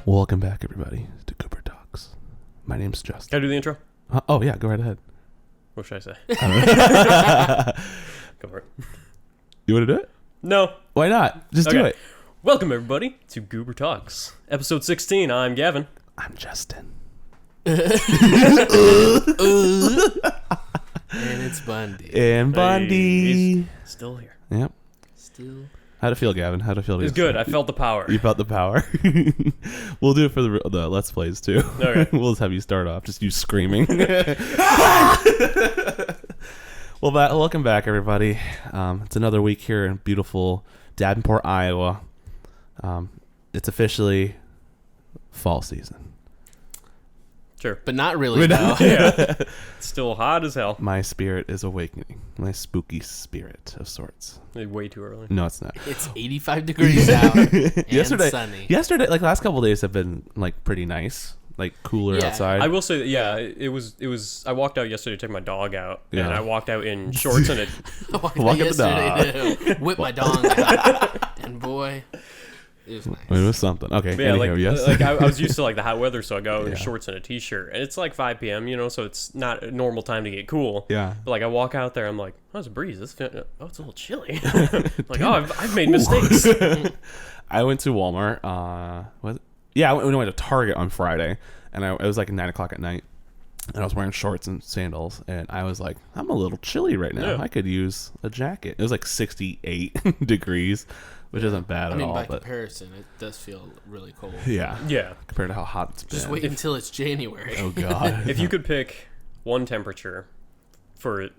Welcome back, everybody, to Guber Talks. My name's Justin. Can I do the intro? Oh, yeah, go right ahead. What should I say? Go for it. You want to do it? No. Why not? Just do it. Welcome, everybody, to Guber Talks. Episode 16. I'm Gavin. I'm Justin. And it's Bundy. And Bundy. He's still here. Yep. Still. How'd it feel, Gavin? How'd it feel? It's good. I felt the power. You felt the power. We'll do it for the Let's Plays, too. Okay. We'll just have you start off. Just you screaming. Well, welcome back, everybody. It's another week here in beautiful Davenport, Iowa. It's officially fall season. Sure. But not really, No. though. Yeah. It's still hot as hell. My spirit is awakening. My spooky spirit of sorts. Way too early. No, it's not. It's 85 degrees out and Yesterday, like the last couple of days have been like pretty nice, like cooler Yeah. outside. I will say that, yeah, it was. I walked out yesterday to take my dog out, Yeah. and I walked out in shorts and a Walk up the Whip my dog out. And boy, it was nice. It was something. Okay. yeah, Anyhow, yes. like I was used to like the hot weather, so I go in Yeah. shorts and a t-shirt, and it's like 5 p.m. So it's not a normal time to get cool. Yeah. But like I walk out there, I'm like, oh, it's a breeze. It's a little chilly. Like, oh, I've made mistakes. I went to Walmart. I went to Target on Friday, and it was like 9 o'clock at night, and I was wearing shorts and sandals, and I was like, I'm a little chilly right now. Yeah. I could use a jacket. It was like 68 degrees, which isn't bad I mean, at all. by But comparison, it does feel really cold. yeah, Yeah. compared to how hot it's been. Just wait until it's January. Oh God. If you could pick one temperature for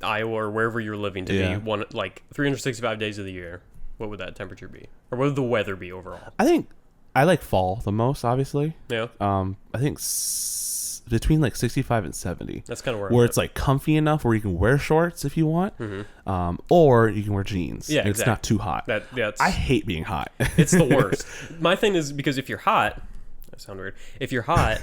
Iowa or wherever you're living to Yeah. be one like 365 days of the year, what would that temperature be, or what would the weather be overall? I think I like fall the most, obviously. Yeah, I think between like 65 and 70, that's kind of where it's like comfy enough where you can wear shorts if you want, or you can wear jeans. Yeah, and it's exactly. not too hot. I hate being hot. It's the worst. My thing is because if you're hot, that sounds weird. If you're hot,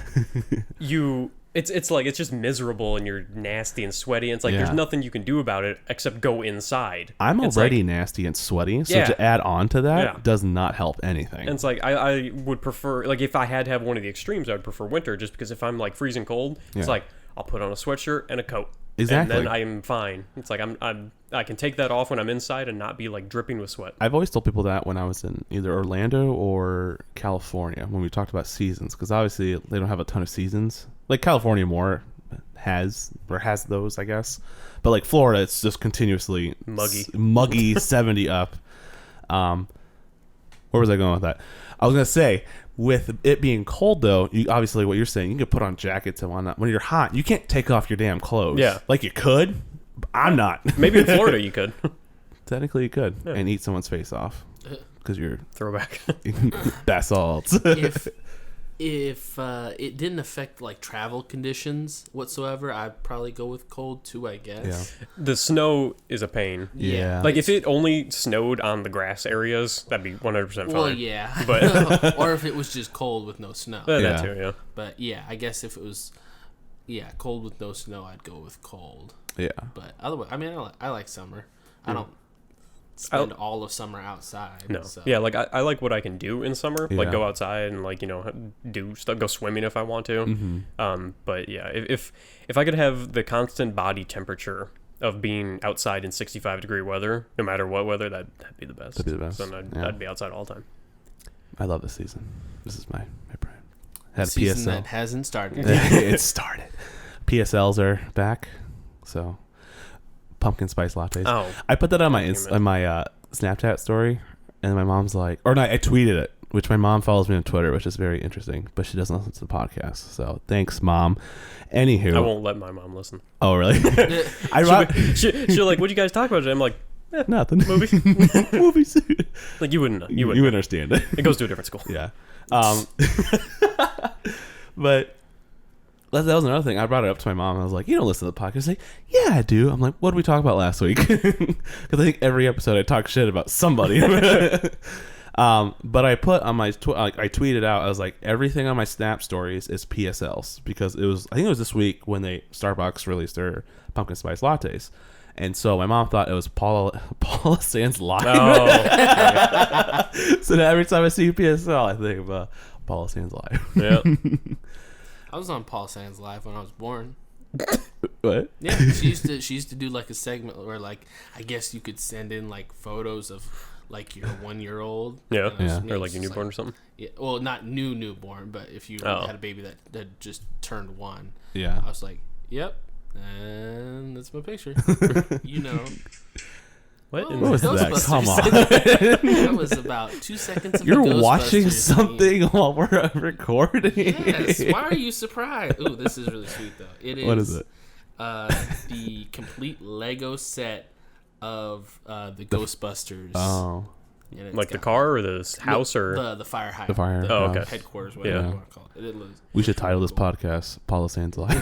it's like it's just miserable and you're nasty and sweaty. And it's like Yeah. there's nothing you can do about it except go inside. I'm It's already like, nasty and sweaty, so Yeah. to add on to that Yeah. does not help anything. and it's like I would prefer, like, if I had to have one of the extremes, I would prefer winter, just because if I'm like freezing cold, it's Yeah. like I'll put on a sweatshirt and a coat. Exactly. And then I'm fine. It's like I can take that off when I'm inside and not be like dripping with sweat. I've always told people that when I was in either Orlando or California when we talked about seasons, because obviously they don't have a ton of seasons. Like California more has those, I guess, but like Florida, it's just continuously muggy 70 up. Where was I going with that? I was gonna say, with it being cold though, you obviously what you're saying, you can put on jackets and whatnot. When you're hot, you can't take off your damn clothes. Yeah. Like you could, but I'm not. Maybe in Florida you could. Technically you could, and eat someone's face off because you're Throwback. basalts. If it didn't affect like travel conditions whatsoever, I'd probably go with cold too, I guess. The snow is a pain. Yeah. Like if it only snowed on the grass areas, that'd be 100% fine. Well, yeah. But Or if it was just cold with no snow. that Yeah. too, yeah. But yeah, I guess if it was, cold with no snow, I'd go with cold. Yeah. But otherwise, I mean, I like summer. I don't spend all of summer outside. No. So. Yeah, like I like what I can do in summer, like Yeah. go outside and like, do stuff, go swimming if I want to. Mm-hmm. But yeah, if I could have the constant body temperature of being outside in 65 degree weather, no matter what weather, that'd be the best. That'd be the best. So then Yeah. I'd be outside all the time. I love this season. This is my prime. Had a Season PSL. that hasn't started. It started. PSLs are back, so pumpkin spice lattes. Oh. I put that on my Damn it. Snapchat story, and my mom's like, or no, I tweeted it, which my mom follows me on Twitter, which is very interesting, but she doesn't listen to the podcast. So thanks, Mom. Anywho, I won't let my mom listen. Oh, really? She'll like, what'd you guys talk about today? I'm like, nothing. Movies. Movies. Like you wouldn't know. You would understand it. It goes to a different school. Yeah. But that was another thing. I brought it up to my mom. I was like, you don't listen to the podcast. She's like, yeah, I do. I'm like, what did we talk about last week? Because I think every episode I talk shit about somebody. But I put on my, I tweeted out, I was like, everything on my Snap stories is PSLs. Because I think it was this week when Starbucks released their pumpkin spice lattes. And so my mom thought it was Paula Sands Live. Oh, So now every time I see PSL, I think of Paula Sands Live. yeah. I was on Paul Sands Live when I was born. What? Yeah, she used to do like a segment where like I guess you could send in like photos of like your 1-year-old. Yeah. And I was- Or it like was your just, newborn or something. Yeah, well, not newborn, but if you Oh. had a baby that just turned 1, Yeah. I was like, yep, and that's my picture. You know, What? Oh, in What the- was that? Ghostbusters. Come on. that was about 2 seconds of You're the watching Ghostbusters something while we're recording. Yes. Why are you surprised? Ooh, this is really sweet though. It is. What is it? The complete Lego set of the Ghostbusters. Oh. And it's like the got car or the house or the fire hydrant. The fire Oh, okay. house. Headquarters, whatever Yeah. you want to call it. It looks We should title this cool. podcast Paula Sands Live.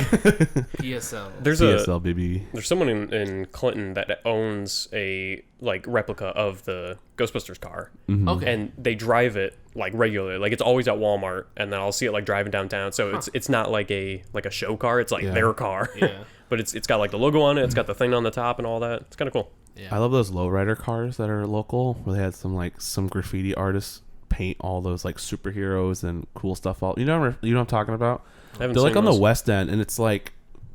PSL. there's PSL, baby. there's someone in Clinton that owns a like replica of the Ghostbusters car, Okay. and they drive it like regularly. Like it's always at Walmart, and then I'll see it like driving downtown. So it's not like a show car. It's like Yeah. their car. Yeah. But it's got like the logo on it. It's got the thing on the top and all that. It's kind of cool. Yeah. I love those lowrider cars that are local, where they had some graffiti artists paint all those like superheroes and cool stuff. You know what I'm talking about? I haven't They're like seen on those. the west end, and it's like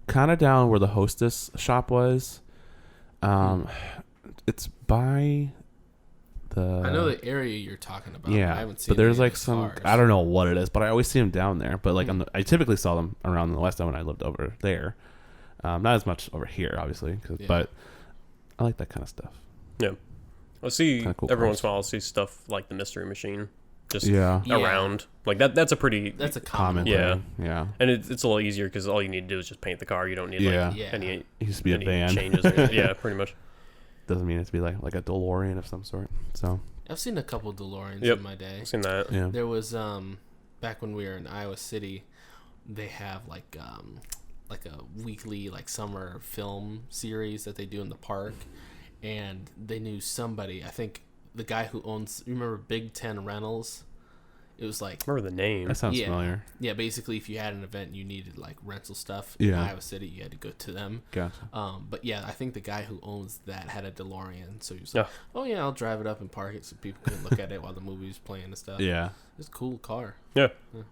kind of down where the Hostess shop was. It's by the. I know the area you're talking about. Yeah, I haven't seen but there's any of like those some. cars. I don't know what it is, but I always see them down there. But like Hmm. I typically saw them around the west end when I lived over there. Not as much over here, obviously, Yeah. but I like that kind of stuff. Yeah. I'll see Kinda cool every cars. once in a while. I'll see stuff like the Mystery Machine, just Yeah, Yeah. around like that. That's a pretty That's a common. common. Yeah. thing. Yeah. and it's a little easier because all you need to do is just paint the car. You don't need Yeah. like Yeah. any It used to be a any van. changes. Or anything. Yeah, pretty much. Doesn't mean it to be like a DeLorean of some sort. So I've seen a couple DeLoreans Yep. in my day. I've seen that. yeah. There was back when we were in Iowa City, they have like a weekly like summer film series that they do in the park, and they knew somebody. I think the guy who owns. You remember Big Ten Rentals? It was like I remember the name. That sounds yeah. familiar. yeah. Basically, if you had an event and you needed like rental stuff Yeah. in Iowa City, you had to go to them. Gotcha. But yeah, I think the guy who owns that had a DeLorean, so he was like, Yeah. "Oh yeah, I'll drive it up and park it so people can look at it while the movie's playing and stuff." Yeah. It's a cool car. Yeah. Yeah.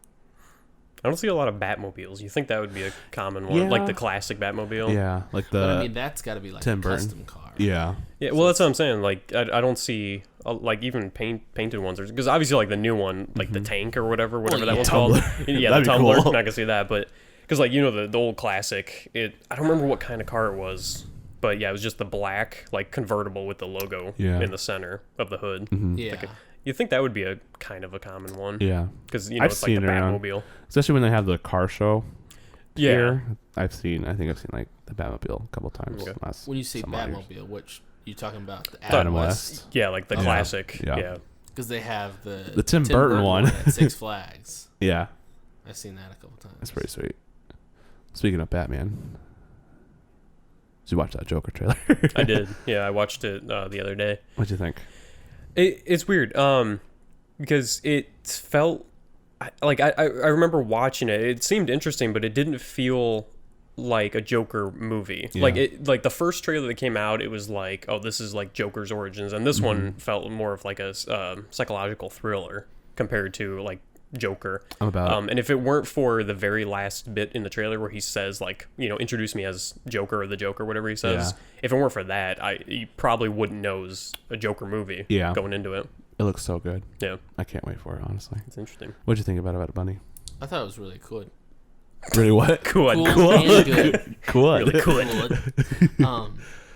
I don't see a lot of Batmobiles. You think that would be a common one, Yeah. like the classic Batmobile? Yeah. Like the. But I mean, that's got to be like Tim a Burton. custom car. yeah. Yeah, well, that's what I'm saying. Like, I don't see like even painted ones, because obviously like the new one, like the tank or whatever that yeah. one's called. Tumbler. Yeah, That'd the be Tumbler. cool. Not gonna see that, but because like the old classic. I don't remember what kind of car it was, but yeah, it was just the black like convertible with the logo Yeah. in the center of the hood. Mhm. Yeah. You think that would be a kind of a common one? Yeah. Because I've it's like the seen it around. Batmobile. Especially when they have the car show. Yeah. Here. I think I've seen like the Batmobile a couple times. Okay. Last When you say summer years. Batmobile, which you talking about? The Adam Adam West. Yeah, like the Yeah. classic. Yeah. Yeah. Because they have the Tim Burton one. at Six Flags. Yeah. I've seen that a couple times. That's pretty sweet. Speaking of Batman, did you watch that Joker trailer? I did. Yeah, I watched it the other day. What'd you think? It's weird, because it felt like I remember watching it. It seemed interesting, but it didn't feel like a Joker movie. Yeah. Like the first trailer that came out, it was like, oh, this is like Joker's origins, and this one felt more of like a psychological thriller compared to like Joker. I'm about. And if it weren't for the very last bit in the trailer where he says like, introduce me as Joker or the Joker, whatever he says, if it weren't for that, you probably wouldn't know it's a Joker movie Yeah. going into it. It looks so good. Yeah, I can't wait for it. Honestly. it's interesting. What'd you think about it, Bunny? I thought it was really cool. Really what? Cool. Cool and good. Cool. Really cool.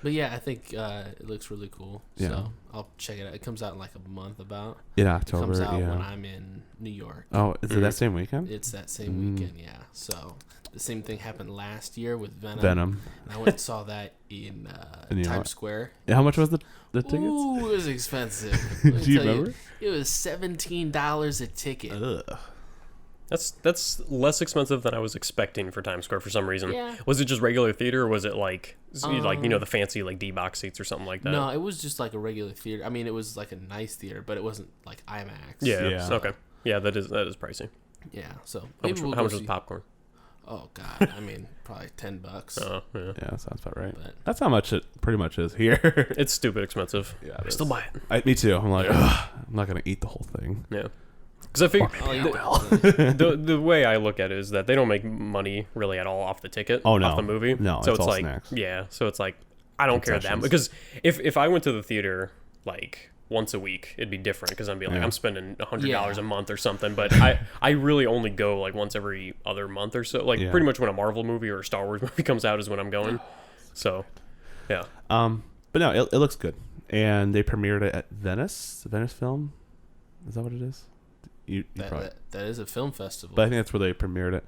But yeah, I think it looks really cool. Yeah. So I'll check it out. It comes out in like a month about. In It October. comes out when Yeah. I'm in New York. Oh, is it that same weekend? It's that same Mm. weekend, yeah. So the same thing happened last year with Venom. Venom. And I went and saw that in In New York. Times Square. How much was the tickets? Ooh, it was expensive. Let me Do you tell remember? It was $17 a ticket. Ugh. That's less expensive than I was expecting for Times Square for some reason. Yeah. Was it just regular theater, or was it like the fancy like D-box seats or something like that? No, it was just like a regular theater. I mean, it was like a nice theater, but it wasn't like IMAX. Yeah. Yeah. Okay. Yeah, that is pricey. Yeah. So How maybe much, we'll how go much was see- popcorn? Oh God, I mean probably $10. Oh, yeah. Yeah, that sounds about right. But That's how much it pretty much is here. It's stupid expensive. Yeah, I still buy it. Me too. I'm like, ugh, I'm not gonna eat the whole thing. Yeah. Because I figure oh, yeah, the way I look at it is that they don't make money really at all off the ticket. Oh, no. Off the movie. No, so it's all like snacks. yeah. So it's like I don't care that much Concessions. because if I went to the theater like once a week, it'd be different because I'd be like Yeah. I'm spending $100 Yeah. a month or something. But I really only go like once every other month or so. Like Yeah. pretty much when a Marvel movie or a Star Wars movie comes out is when I'm going. So yeah. But no, it looks good, and they premiered it at Venice. The Venice Film, is that what it is? You probably, that is a film festival. but I think that's where they premiered it.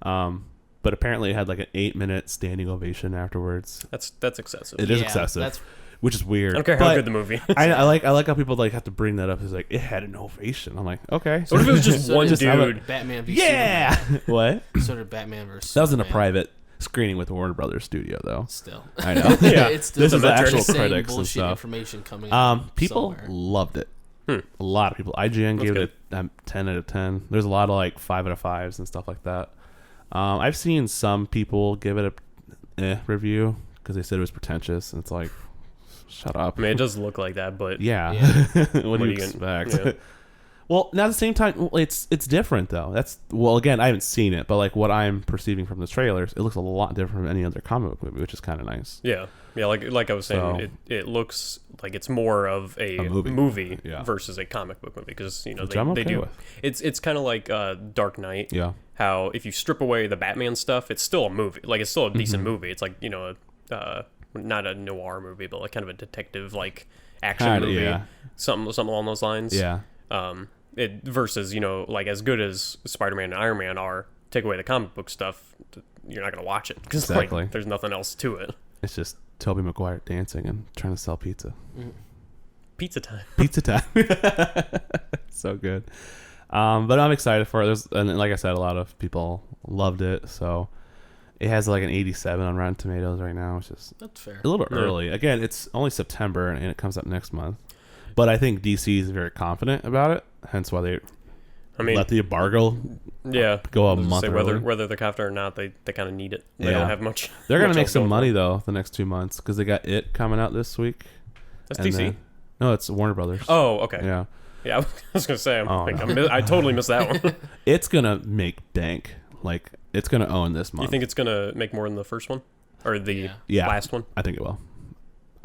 But apparently it had like an 8-minute standing ovation afterwards. That's excessive. It is Yeah, excessive, that's- which is weird. I don't care how But good the movie. I like how people like have to bring that up. It's like it had an ovation. I'm like, okay. What if it was just So one just have a- dude? Batman v Yeah. What? Superman. So did Batman versus That was in a Superman. private screening with Warner Brothers Studio, though. Still, I know. Yeah. it's still This is the the actual same critics and bullshit stuff. information coming. out People somewhere. loved it. Hmm. A lot of people. IGN That's gave it a 10 out of 10. There's a lot of like 5 out of 5s and stuff like that. I've seen some people give it a review because they said it was pretentious, and it's like, shut up. I mean, it does look like that, but Yeah. Yeah. What do you expect? Well, now at the same time, it's different though. That's again, I haven't seen it, but like what I'm perceiving from the trailers, it looks a lot different from any other comic book movie, which is kind of nice. yeah, like I was saying, So- it looks like it's more of a movie. Yeah. versus a comic book movie because Which I'm okay they do. with. It's kind of like Dark Knight. Yeah. How if you strip away the Batman stuff, it's still a movie. Like it's still a decent movie. It's like not a noir movie, but like kind of a detective like action Kinda, movie. yeah. Something along those lines. Yeah. It versus like as good as Spider-Man and Iron Man are, take away the comic book stuff, you're not gonna watch it because Exactly. like there's nothing else to it. It's just Tobey Maguire dancing and trying to sell pizza. Pizza time. Pizza time. So good. But I'm excited for it. And like I said, a lot of people loved it. So it has like an 87 on Rotten Tomatoes right now, which is That's fair. a little bit Yeah. early. Again, it's only September and it comes out next month. But I think DC is very confident about it, hence why they let the embargo Yeah, go a I was gonna month say early. whether they're confident or not, they kind of need it. They Yeah. don't have much. They're gonna much make else some going money for them. though the next 2 months because they got It coming out this week. That's And DC. then- no, it's Warner Brothers. Oh, okay. Yeah, Yeah, I was gonna say. Oh, no. I totally missed that one. it's gonna make bank. Like it's gonna own this month. You think it's gonna make more than the first one, or the Yeah. last one? I think it will.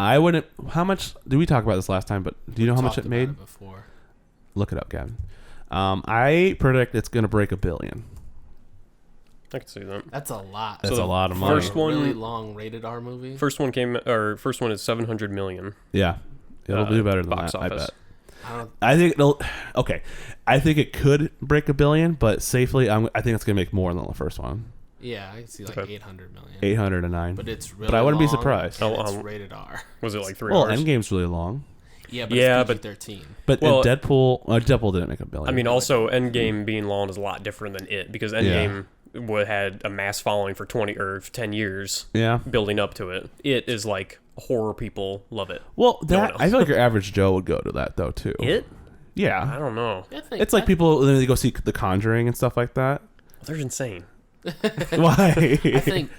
I wouldn't. How much? Did we talk about this last time? But do you know how much Talked it about made? before. Look it up, Gavin. I predict it's gonna break $1 billion. I can see that. That's a lot. That's So a lot of the money. first one- really long rated R movie. First one is 700 million. Yeah, it'll do better than box that. I office. bet. I don't. I think it'll. Okay, I think it could break $1 billion, but safely, I think it's gonna make more than the first one. Yeah, I can see like Okay. 800 million. 809. But it's really. I wouldn't be long, surprised. and Oh, it's rated R. Was it like 3 Well, hours? Endgame's really long, Yeah, but Yeah, it's but- PG-13. but Well- Deadpool didn't make $1 billion. I mean, also Endgame being long is a lot different than it because Endgame had a mass following for 20 or 10 years yeah. building up to it. It is like horror people love it. Well, No one that else. I feel like your average Joe would go to that though too. I Yeah, don't know. I think it's like people they go see The Conjuring and stuff like that. They're insane. Why?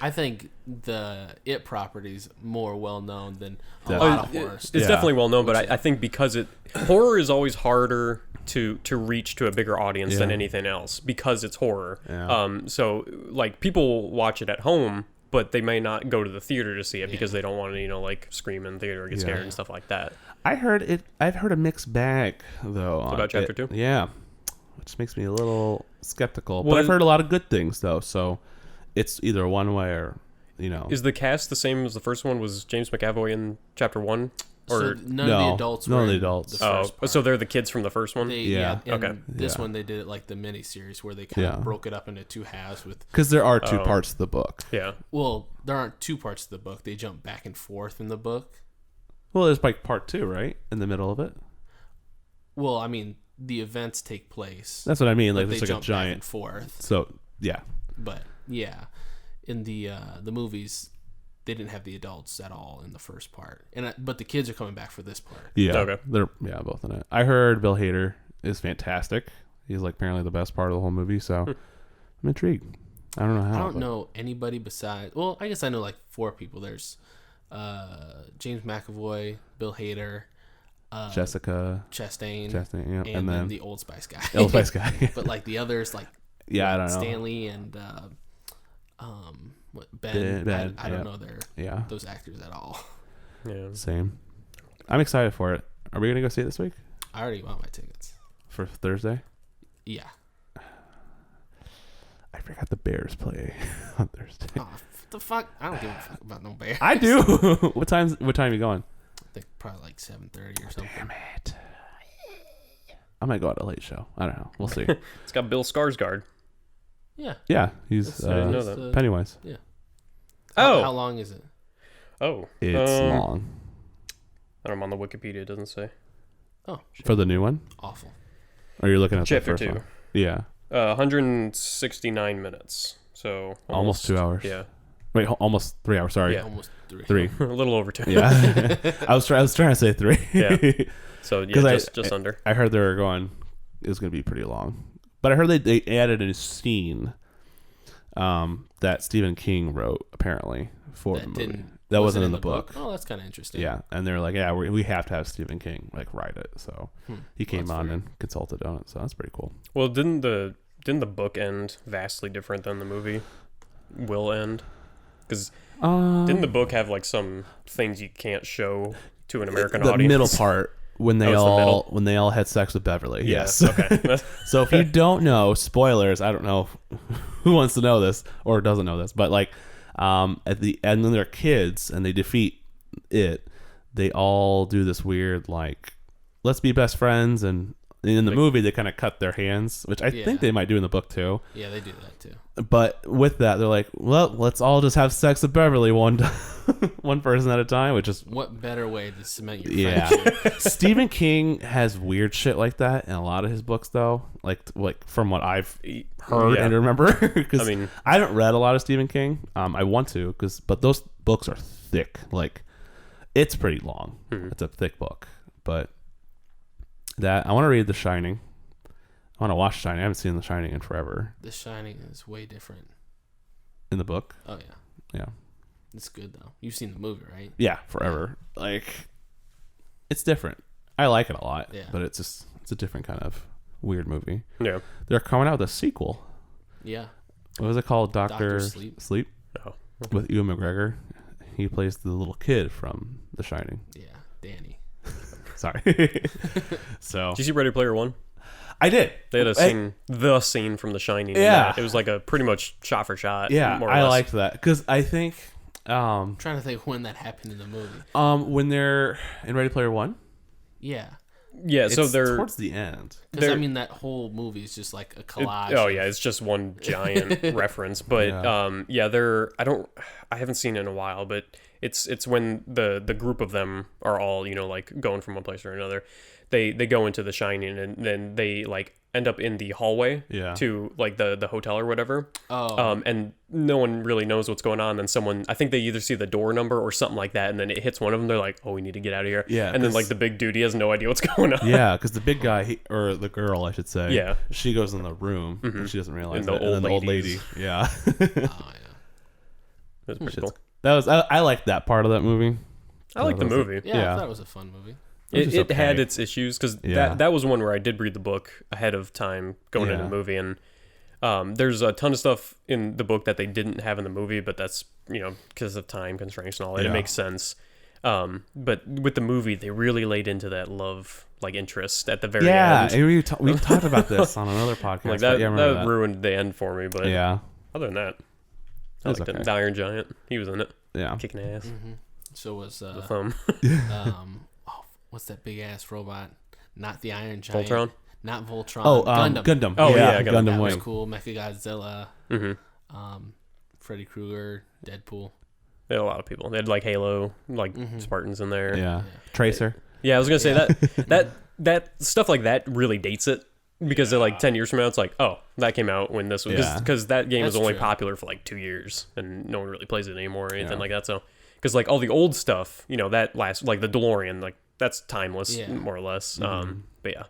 I think the It property's more well known than a Definitely. lot of horror It's stuff. Yeah. definitely well known, but I think because horror is always harder to reach to a bigger audience than Yeah. anything else because it's horror. Yeah. So like people watch it at home, but they may not go to the theater to see it because they don't want to like scream in the theater or get scared and stuff like that. I've heard a mixed bag though on About Chapter 2? Yeah, which makes me a little skeptical. But Well, I've heard a lot of good things though, so it's either one way or Is the cast the same as the first one? Was James McAvoy in Chapter 1? Or So none of the adults. none were of the in adults. The first part. so they're the kids from the first one? Yeah. And Okay. This Yeah. one they did it like the mini series where they kind of Yeah. broke it up into two halves with. because there are two parts to the book. Yeah. Well, there aren't two parts to the book. They jump back and forth in the book. Well, there's like part 2, right, in the middle of it. Well, I mean, the events take place. That's what I mean. Like but there's they like a jump back and giant. forth. So yeah, But yeah, in the movies, they didn't have the adults at all in the first part, but the kids are coming back for this part. yeah, Okay. they're both in it. I heard Bill Hader is fantastic. He's like apparently the best part of the whole movie. So I'm intrigued. I don't know how. I don't know anybody besides. Well, I guess I know like 4 people. There's James McAvoy, Bill Hader, Jessica Chastain, yeah, and then the Old Spice guy. Old Spice guy. But like the others, like I don't know. Stanley and Ben. Ben, I don't know those actors at all. Yeah. Same. I'm excited for it. Are we gonna go see it this week I already bought my tickets. for Thursday? Yeah. I forgot the Bears play on Thursday. Oh, what the fuck? I don't give a fuck about no Bears. I do. What time are you going? I think probably like 7:30 or something. Damn it. I might go at a late show. I don't know. We'll see. It's got Bill Skarsgård. Yeah. Yeah, he's I didn't know that. Pennywise. Yeah. Oh. How long is it? Oh. It's long. I'm on the Wikipedia. It doesn't say. Oh. For the new one? Awful. Or you're looking at Chapter the first 2. one? Yeah. 169 minutes. So almost 2 hours. Yeah. Wait, almost 3 hours. Sorry. Yeah. Almost 3. 3. A little over 2. Yeah. I was trying to say 3. Yeah. So yeah, just under. I heard they were going. It was going to be pretty long, but I heard they added a scene that Stephen King wrote apparently for the movie. That wasn't in the book. Oh, that's kind of interesting. Yeah, and they're like, yeah, we have to have Stephen King like write it. So he came on and consulted on it. So that's pretty cool. Well, didn't the book end vastly different than the movie will end? Because didn't the book have like some things you can't show to an American the audience? middle part when they all had sex with Beverly. Yeah, Yes. Okay. So if you don't know, spoilers. I don't know who wants to know this or doesn't know this, but like at the end when they're kids and they defeat it, they all do this weird like let's be best friends, and in the movie they kind of cut their hands, which I think they might do in the book too. Yeah, they do that too. But with that, they're like, well, let's all just have sex with Beverly one person at a time, which is what better way to cement your friendship? Stephen King has weird shit like that in a lot of his books, though. Like from what I've heard and remember, because I haven't read a lot of Stephen King. I want to, but those books are thick. Like it's pretty long. It's a thick book, but that I want to read The Shining. I want to watch Shining. I haven't seen The Shining in forever. The Shining is way different in the book. Oh yeah, yeah. It's good though. You've seen the movie, right? Yeah, forever. Like, it's different. I like it a lot. Yeah. But it's a different kind of weird movie. Yeah. They're coming out with a sequel. Yeah. What was it called? Doctor Sleep. Oh. With Ewan McGregor. He plays the little kid from The Shining. Yeah, Danny. Sorry. So. Did you see Ready Player One? I did. They had the scene from The Shining. Yeah. It was like a pretty much shot for shot. Yeah, more or I less. liked that because I think. I'm trying to think when that happened in the movie. When they're in Ready Player One. Yeah. Yeah, so they're towards the end. Because I mean, that whole movie is just like a collage. It's just one giant reference. But I haven't seen it in a while, but it's when the group of them are all like going from one place or another. They go into The Shining and then they like end up in the hallway to like the hotel or whatever. And no one really knows what's going on. And I think they either see the door number or something like that, and then it hits one of them. They're like, "Oh, we need to get out of here." Yeah, and then like the big dude, he has no idea what's going on. Yeah, because the big guy or the girl, I should say. Yeah, she goes in the room and she doesn't realize and and then the old lady. Yeah. Oh yeah. That's pretty cool. That was I liked that part of that movie. I like the movie. Yeah, I thought it was a fun movie. It had its issues because that was one where I did read the book ahead of time going into the movie, and there's a ton of stuff in the book that they didn't have in the movie, but that's because of time constraints and all that. It makes sense. But with the movie, they really laid into that love interest at the very end. Yeah, we talked about this on another podcast. Like that ruined the end for me, but other than that, I liked it. The Iron Giant, he was in it. Yeah, kicking ass. Mm-hmm. So was the thumb. What's that big ass robot? Not the Iron Giant. Voltron? Not Voltron. Oh, Gundam. Oh yeah, Gundam That was Wing. cool. Mechagodzilla. Mm-hmm. Freddy Krueger. Deadpool. They had a lot of people. They had like Halo, Spartans in there. Yeah. Tracer. Yeah, I was gonna say that stuff like that really dates it. Because they're like 10 years from now, it's like, oh, that came out when this was... Because that game was only popular for like 2 years, and no one really plays it anymore or anything like that. So, because like all the old stuff, that lasts, like the DeLorean, like that's timeless, more or less. But yeah,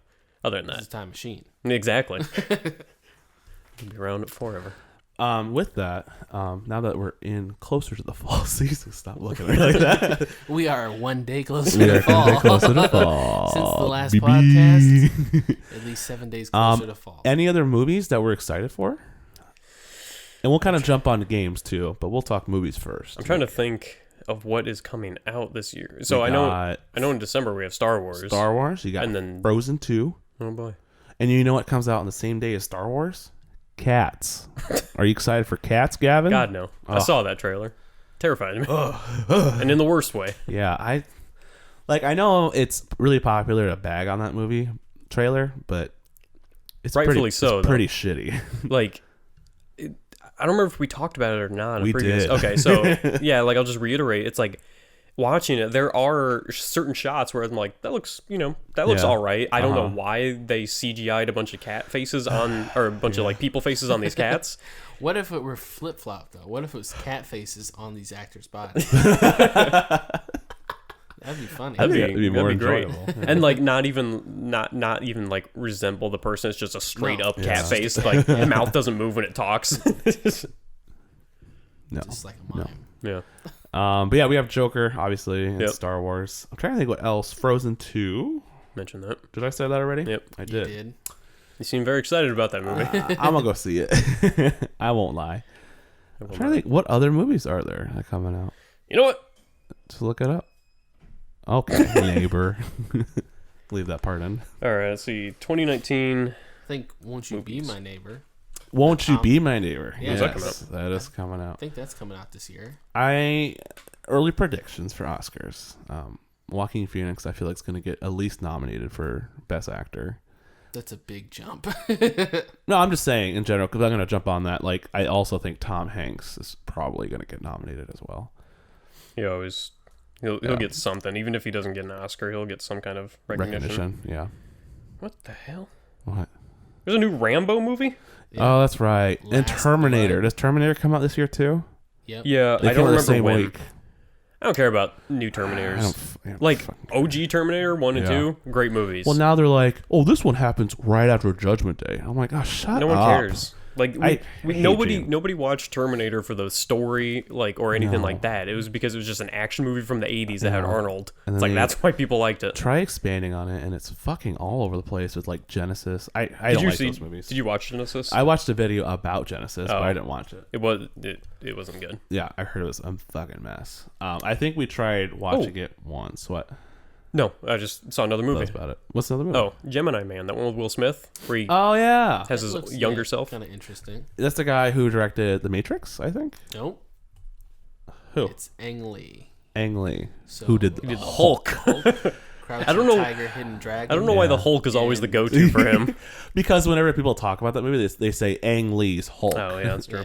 other than that... It's a time machine. Exactly. It'll be around forever. With that, now that we're in closer to the fall season, stop looking at me like that. We are one day closer We to are fall. closer to fall. Since the last BB. podcast, at least 7 days closer to fall. Any other movies that we're excited for? And we'll kind of jump on to games too, but we'll talk movies first. I'm trying to think of what is coming out this year. So We I know got in December we have Star Wars. Star Wars. You got And then- Frozen 2. Oh boy. And you know what comes out on the same day as Star Wars? Cats. Are you excited for Cats, Gavin? God no. I Oh. saw that trailer. Terrified me. And in the worst way. Yeah, I know it's really popular to bag on that movie trailer, but it's Rightfully so, It's though. pretty shitty. Like I don't remember if we talked about it or not. in We previous, did. Okay, so yeah, like I'll just reiterate. It's like watching it. There are certain shots where I'm like, that looks Yeah. all right. I don't know Uh-huh. why they CGI'd a bunch of cat faces on, or a bunch of like people faces on these cats. What if it were flip flop though? What if it was cat faces on these actors' bodies? That'd be funny. That'd be more great. enjoyable. And like not even like resemble the person. It's just a straight up Yeah. cat face. Like the mouth doesn't move when it talks. No. Just like a mime. Yeah. But yeah, we have Joker, obviously, and Yep. Star Wars. I'm trying to think what else. Frozen 2. Mention that. Did I say that already? Yep. I You did. did. You seem very excited about that movie. I'm gonna go see it. I won't lie. I'm trying to think what other movies are there that coming out. You know what? Just look it up. Okay, Neighbor. Leave that part in. All right, let's see. 2019. I think Won't You Be My Neighbor? Won't you Tom- be my neighbor? Yeah. When's that come Yes, that is coming I out. think that's coming out this year. Early predictions for Oscars. Joaquin Phoenix, I feel like is going to get at least nominated for Best Actor. That's a big jump. No, I'm just saying in general because I'm going to jump on that. Like, I also think Tom Hanks is probably going to get nominated as well. He always he'll Yeah. get something, even if he doesn't get an Oscar, he'll get some kind of recognition. Yeah. What the hell? What? There's a new Rambo movie. Yeah. Oh, that's right. And Last Terminator. Blood. Does Terminator come out this year too? Yep. Yeah, They I come don't out the remember same when. week. I don't care about new I Terminators. don't Like fucking care. OG Terminator 1 and Yeah. 2, great movies. Well, now they're like, oh, this one happens right after Judgment Day. I'm like, oh, shut no one up. cares. Like I hate nobody you. watched Terminator for the story, like, or anything No. like that. It was because it was just an action movie from the 80s that had know. Arnold. And It's then like they- that's why people liked it. Try expanding on it, and it's fucking all over the place with like Genesis. I Did don't you like see? those movies. Did you watch Genesis? I watched a video about Genesis, but Oh. I didn't watch it. It wasn't good. Yeah, I heard it was a fucking mess. I think we tried watching it once. What? No, I just saw another movie. That's about it. What's another movie? Oh, Gemini Man, that one with Will Smith, where he Oh yeah, has his younger self. Kind of interesting. that's the guy who directed The Matrix. I think. Nope. Who? It's Ang Lee. Ang Lee. So Who did He the did the Hulk. Crouching I don't know- Tiger, Hidden Dragon. I don't know why the Yeah. Hulk is always the go-to for him. Because whenever people talk about that movie, they say Ang Lee's Hulk. Oh yeah, that's true.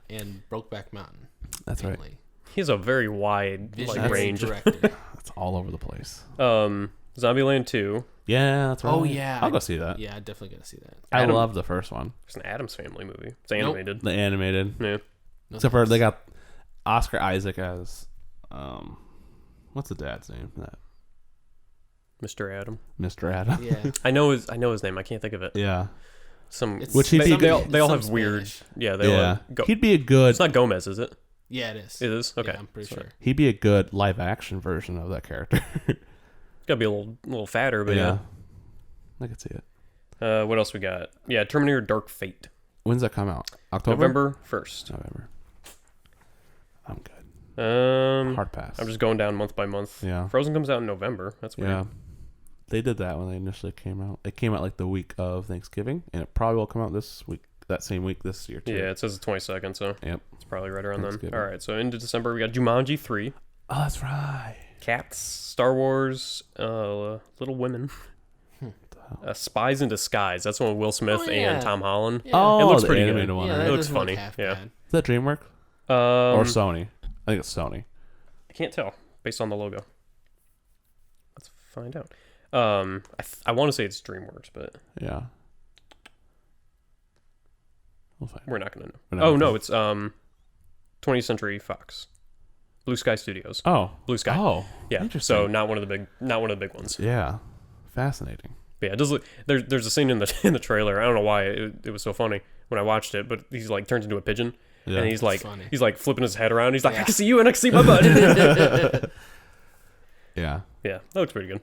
Yeah. And Brokeback Mountain. That's Ang right. Lee. He has a very wide Visionary range. director. It's all over the place. Zombieland 2. Yeah, that's right. Oh, yeah. I'll go see that. Yeah, I'm definitely gonna see that. I Adam- love the first one, It's an Addams Family movie. It's animated. the animated. Yeah. No Except for thanks. they got Oscar Isaac as, what's the dad's name? That Mr. Adam. Mr. Adam. Yeah. I know his name. I can't think of it. Yeah, Some It's Which he'd they, be they all, some- they all some have weird. Spanish. Yeah, they all yeah. have, go, He'd be a good. It's not Gomez, is it? Yeah, it is. It is. Okay. Yeah, I'm pretty So sure. He'd be a good live action version of that character. It's gotta be a little fatter, but yeah. I could see it. What else we got? Yeah, Terminator Dark Fate. When's that come out? October. November 1st. November. I'm good. Hard pass. I'm just going down month by month. Yeah. Frozen comes out in November. That's weird. Yeah. They did that when they initially came out. It came out like the week of Thanksgiving, and it probably will come out this week, that same week this year too. Yeah, it says the 22nd, so Yep. it's probably right around then. Thanksgiving. All right, so into December we got Jumanji 3, Oh, that's right. Cats, Star Wars, Little Women, Spies in Disguise. That's one with Will Smith Oh, yeah. and Tom Holland. Yeah. Oh, It looks the pretty good. animated one. Yeah, right? It that looks doesn't look funny. half Yeah. bad. Is that DreamWorks or Um, Sony? I think it's Sony. I can't tell based on the logo. Let's find out. I want to say it's DreamWorks, but Yeah. We'll find. we're not gonna We're know. not Oh gonna no, it's 20th Century Fox, Blue Sky Studios. Oh, Blue Sky. Oh, Yeah, interesting. so not one of the big ones. Yeah, fascinating. But yeah, it does look. There's a scene in the trailer. I don't know why it was so funny when I watched it, but he's like turns into a pigeon. Yeah. And he's like funny. flipping his head around. He's like, Yeah. I can see you and I can see my butt. Yeah. Yeah, that looks pretty good.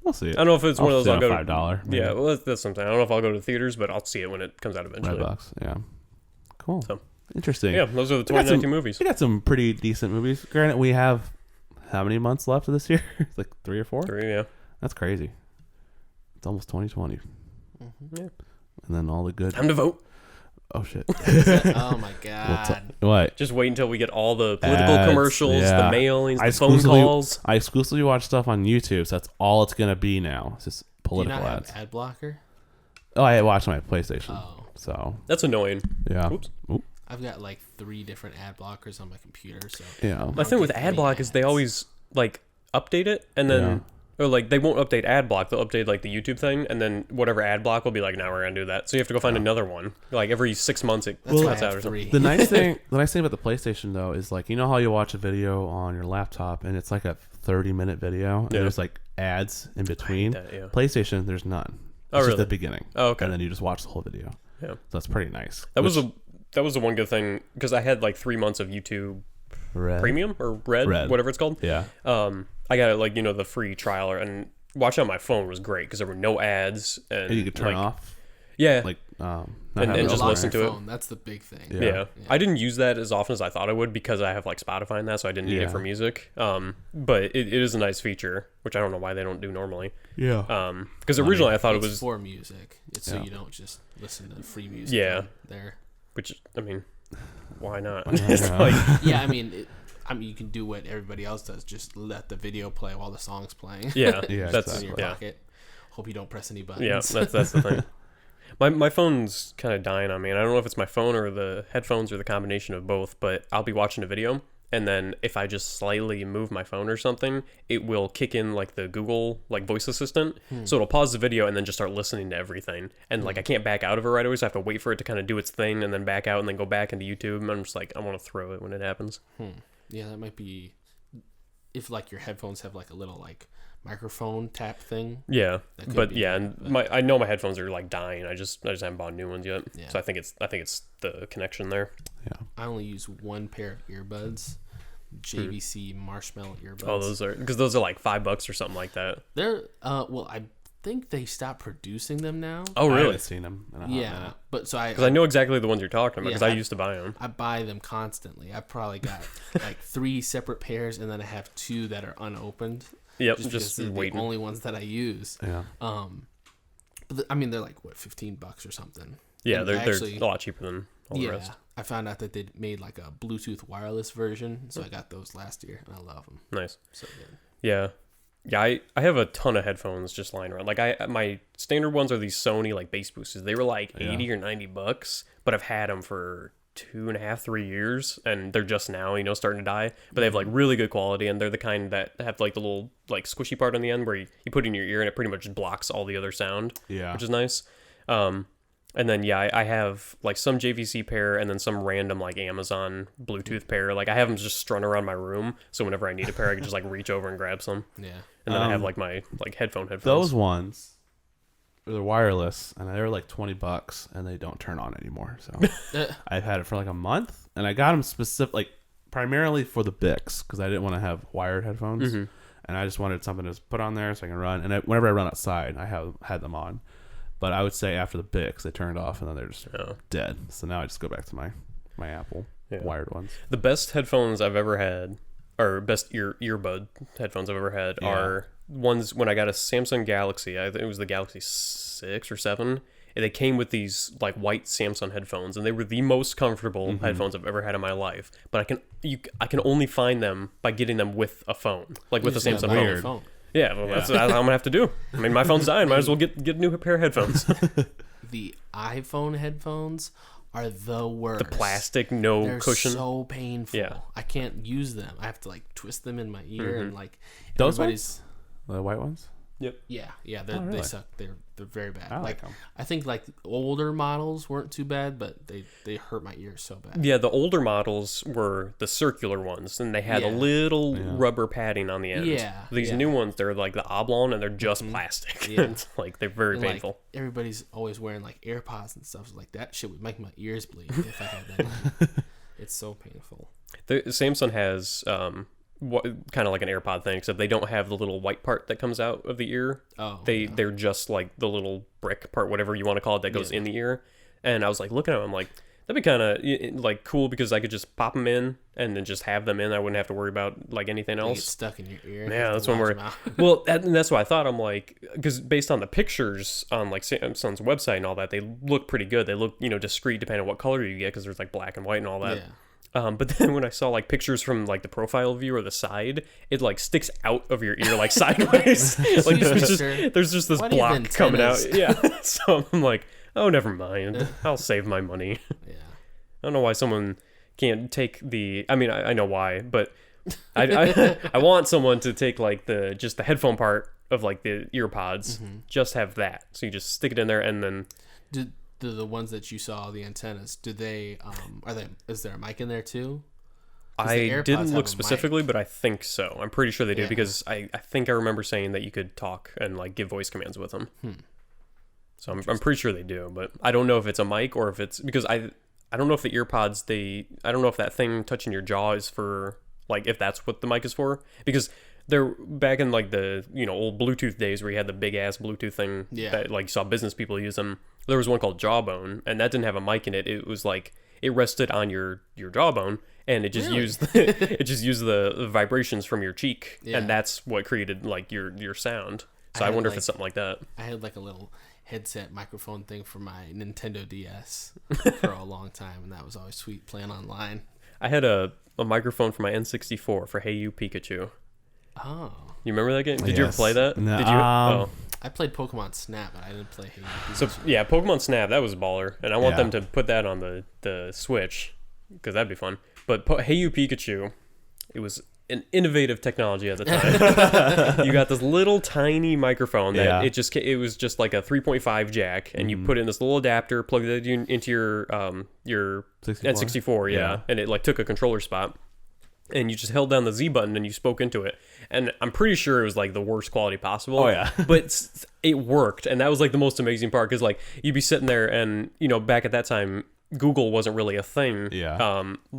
We'll see it. I don't know if it's one of those I'll go to $5. Yeah, well, that's something. I don't know if I'll go to the theaters, but I'll see it when it comes out eventually. $5. Yeah. Cool. So. Interesting. Yeah, those are the We got 2019 movies. We got some pretty decent movies. Granted, we have how many months left of this year? Like 3 or 4? 3, yeah. That's crazy. It's almost 2020. Yeah. And then all the good. Time to vote. Oh shit. Oh my god. What? Just wait until we get all the political Ads, commercials, yeah. the mailings, I the phone exclusively- calls. I exclusively watch stuff on YouTube, so that's all it's gonna be now. It's just Do you political not ads. have ad blocker? Oh, I watch on my PlayStation. Oh. So That's annoying. yeah. Oops. Oop. I've got like 3 different ad blockers on my computer, so Yeah. My thing with get ad any block is they ads. always like update it and then or like they won't update ad block, they'll update like the YouTube thing and then whatever ad block will be like, now we're gonna do that. So you have to go find another one. Like every 6 months it that's why I cuts out have or something. 3. The nice thing about the PlayStation though is like you know how you watch a video on your laptop and it's like a 30-minute video and Yeah. there's like ads in between. that, yeah. PlayStation, there's none. Oh, It's just really? the beginning. Oh, okay. And then you just watch the whole video. Yeah. So that's pretty nice. That was the one good thing because I had like 3 months of YouTube Red. Premium or Red, whatever it's called. Yeah. I got like the free trial and watching on my phone was great because there were no ads and And you could turn like, off Yeah, like not And having just it on listen there. to it. phone. That's the big thing. Yeah. yeah. I didn't use that as often as I thought I would because I have like Spotify and that, so I didn't need Yeah. it for music. But it is a nice feature, which I don't know why they don't do normally. Yeah. Because originally I thought it It's was, for music. It's so Yeah. you don't just listen to free music. Yeah. on there. which I mean, why not? not? It's like, Yeah, I mean, you can do what everybody else does. Just let the video play while the song's playing. yeah, Yeah, that's in your yeah, pocket. Hope you don't press any buttons. yeah, that's the thing. My phone's kind of dying on me, and I don't know if it's my phone or the headphones or the combination of both. But I'll be watching a video, and then if I just slightly move my phone or something, it will kick in like the Google like voice assistant. So it'll pause the video and then just start listening to everything. And like I can't back out of it right away, so I have to wait for it to kind of do its thing and then back out and then go back into YouTube. And I'm just like, I want to throw it when it happens. Yeah, that might be if like your headphones have like a little like microphone tap thing. Yeah, That could but be yeah, it, and I know my headphones are like dying. I just haven't bought new ones yet. Yeah. So I think it's the connection there. Yeah. I only use one pair of earbuds, JVC Marshmallow earbuds. Oh, those are like $5 or something like that. They're well, I think they stopped producing them now. Oh, I really? haven't seen them. In a hot Yeah, minute. but so I Because I know exactly the ones you're talking about. Yeah, Because I I- used to buy them. I buy them constantly. I probably got like 3 separate pairs, and then I have 2 that are unopened. Yep, Just, just because they're waiting. the only ones that I use. Yeah. But I mean, they're like what, $15 or something. Yeah, And they're actually- a lot cheaper than all the Yeah, rest. I found out that they made like a Bluetooth wireless version, so I got those last year, and I love them. Nice. So good. Yeah. Yeah, I have a ton of headphones just lying around. Like my standard ones are these Sony like bass boosters. They were like Yeah. $80 or $90, but I've had them for 2.5, 3 years, and they're just now, starting to die. But they have like really good quality, and they're the kind that have like the little like squishy part on the end where you put it in your ear and it pretty much blocks all the other sound, Yeah. which is nice. And then yeah, I have like some JVC pair and then some random like Amazon Bluetooth pair. Like I have them just strung around my room, so whenever I need a pair, I can just like reach over and grab some. Yeah. And then I have like my like headphones. Those ones, they're wireless, and they're like $20, and they don't turn on anymore. So I've had it for like a month, and I got them like primarily for the Bix because I didn't want to have wired headphones, and I just wanted something to put on there so I can run. And whenever I run outside, I have had them on. But I would say after the Bix, they turned off, and then they're just dead. So now I just go back to my Apple wired ones. The best headphones I've ever had, or best earbud headphones I've ever had, are ones when I got a Samsung Galaxy. I think it was the Galaxy 6 or 7. And they came with these like white Samsung headphones, and they were the most comfortable headphones I've ever had in my life. But I can only find them by getting them with a phone, like with a Just gotta Samsung buy phone. your phone. Yeah, well, that's what I'm gonna have to do. I mean, my phone's dying. Might as well get a new pair of headphones. The iPhone headphones are the worst. The plastic, no They're cushion. so painful. Yeah. I can't use them. I have to like twist them in my ear and like Those everybody's ones, the white ones. Yep. Yeah, Oh, really? they suck. They're very bad. I like 'em. I think like older models weren't too bad, but they hurt my ears so bad. Yeah, the older models were the circular ones, and they had a Yeah. little rubber padding on the end. Yeah, These yeah. new ones, they're like the oblong, and they're just plastic. Yeah. It's like they're very And, painful. like, everybody's always wearing like AirPods and stuff. So, like that shit would make my ears bleed if I had that. on. It's so painful. The Samsung has kind of like an AirPod thing, except they don't have the little white part that comes out of the ear. Oh, They're just like the little brick part, whatever you want to call it, that goes in the ear. And I was like looking at them, I'm like, that'd be kind of like cool because I could just pop them in and then just have them in. I wouldn't have to worry about like anything They get else. stuck in your ear. Yeah, that's when we're well. That's what I thought. I'm like, because based on the pictures on like Samsung's website and all that, they look pretty good. They look discreet depending on what color you get because there's like black and white and all that. Yeah. But then when I saw like pictures from like the profile view or the side, it like sticks out of your ear like sideways. Like there's just this What block even coming out. tennis? Yeah. So I'm like, oh, never mind. I'll save my money. Yeah. I don't know why someone can't take the. I mean, I know why, but I want someone to take like the headphone part of like the ear pods, just have that. So you just stick it in there and then. Do the ones that you saw, the antennas, do they is there a mic in there too? 'Cause the I AirPods didn't have look a specifically, but I think so. I'm pretty sure they do Yeah. because I think I remember saying that you could talk and like give voice commands with them. So I'm pretty sure they do, but I don't know if it's a mic or if it's because I don't know if the ear pods I don't know if that thing touching your jaw is for like if that's what the mic is for because they're back in like the old Bluetooth days where you had the big ass Bluetooth thing that like you saw business people use them. There was one called Jawbone, and that didn't have a mic in it. It was like it rested on your jawbone, and it just used the vibrations from your cheek, and that's what created like your sound. So I wonder if it's something like that. I had like a little headset microphone thing for my Nintendo DS for a long time, and that was always sweet playing online. I had a microphone for my N64 for Hey You Pikachu. Oh, You remember that game? Did you ever Yes. play that? No, Did you? I played Pokemon Snap, but I didn't play Hey You So Pikachu. yeah, Pokemon Snap, that was a baller, and I want Yeah. them to put that on the Switch because that'd be fun. But Hey You Pikachu, it was an innovative technology at the time. You got this little tiny microphone that it was just like a 3.5 jack, and you put it in this little adapter, plugged it into your 64? N64, yeah, and it like took a controller spot. And you just held down the Z button and you spoke into it. And I'm pretty sure it was like the worst quality possible. Oh, yeah. But it worked. And that was like the most amazing part because like you'd be sitting there and, back at that time, Google wasn't really a thing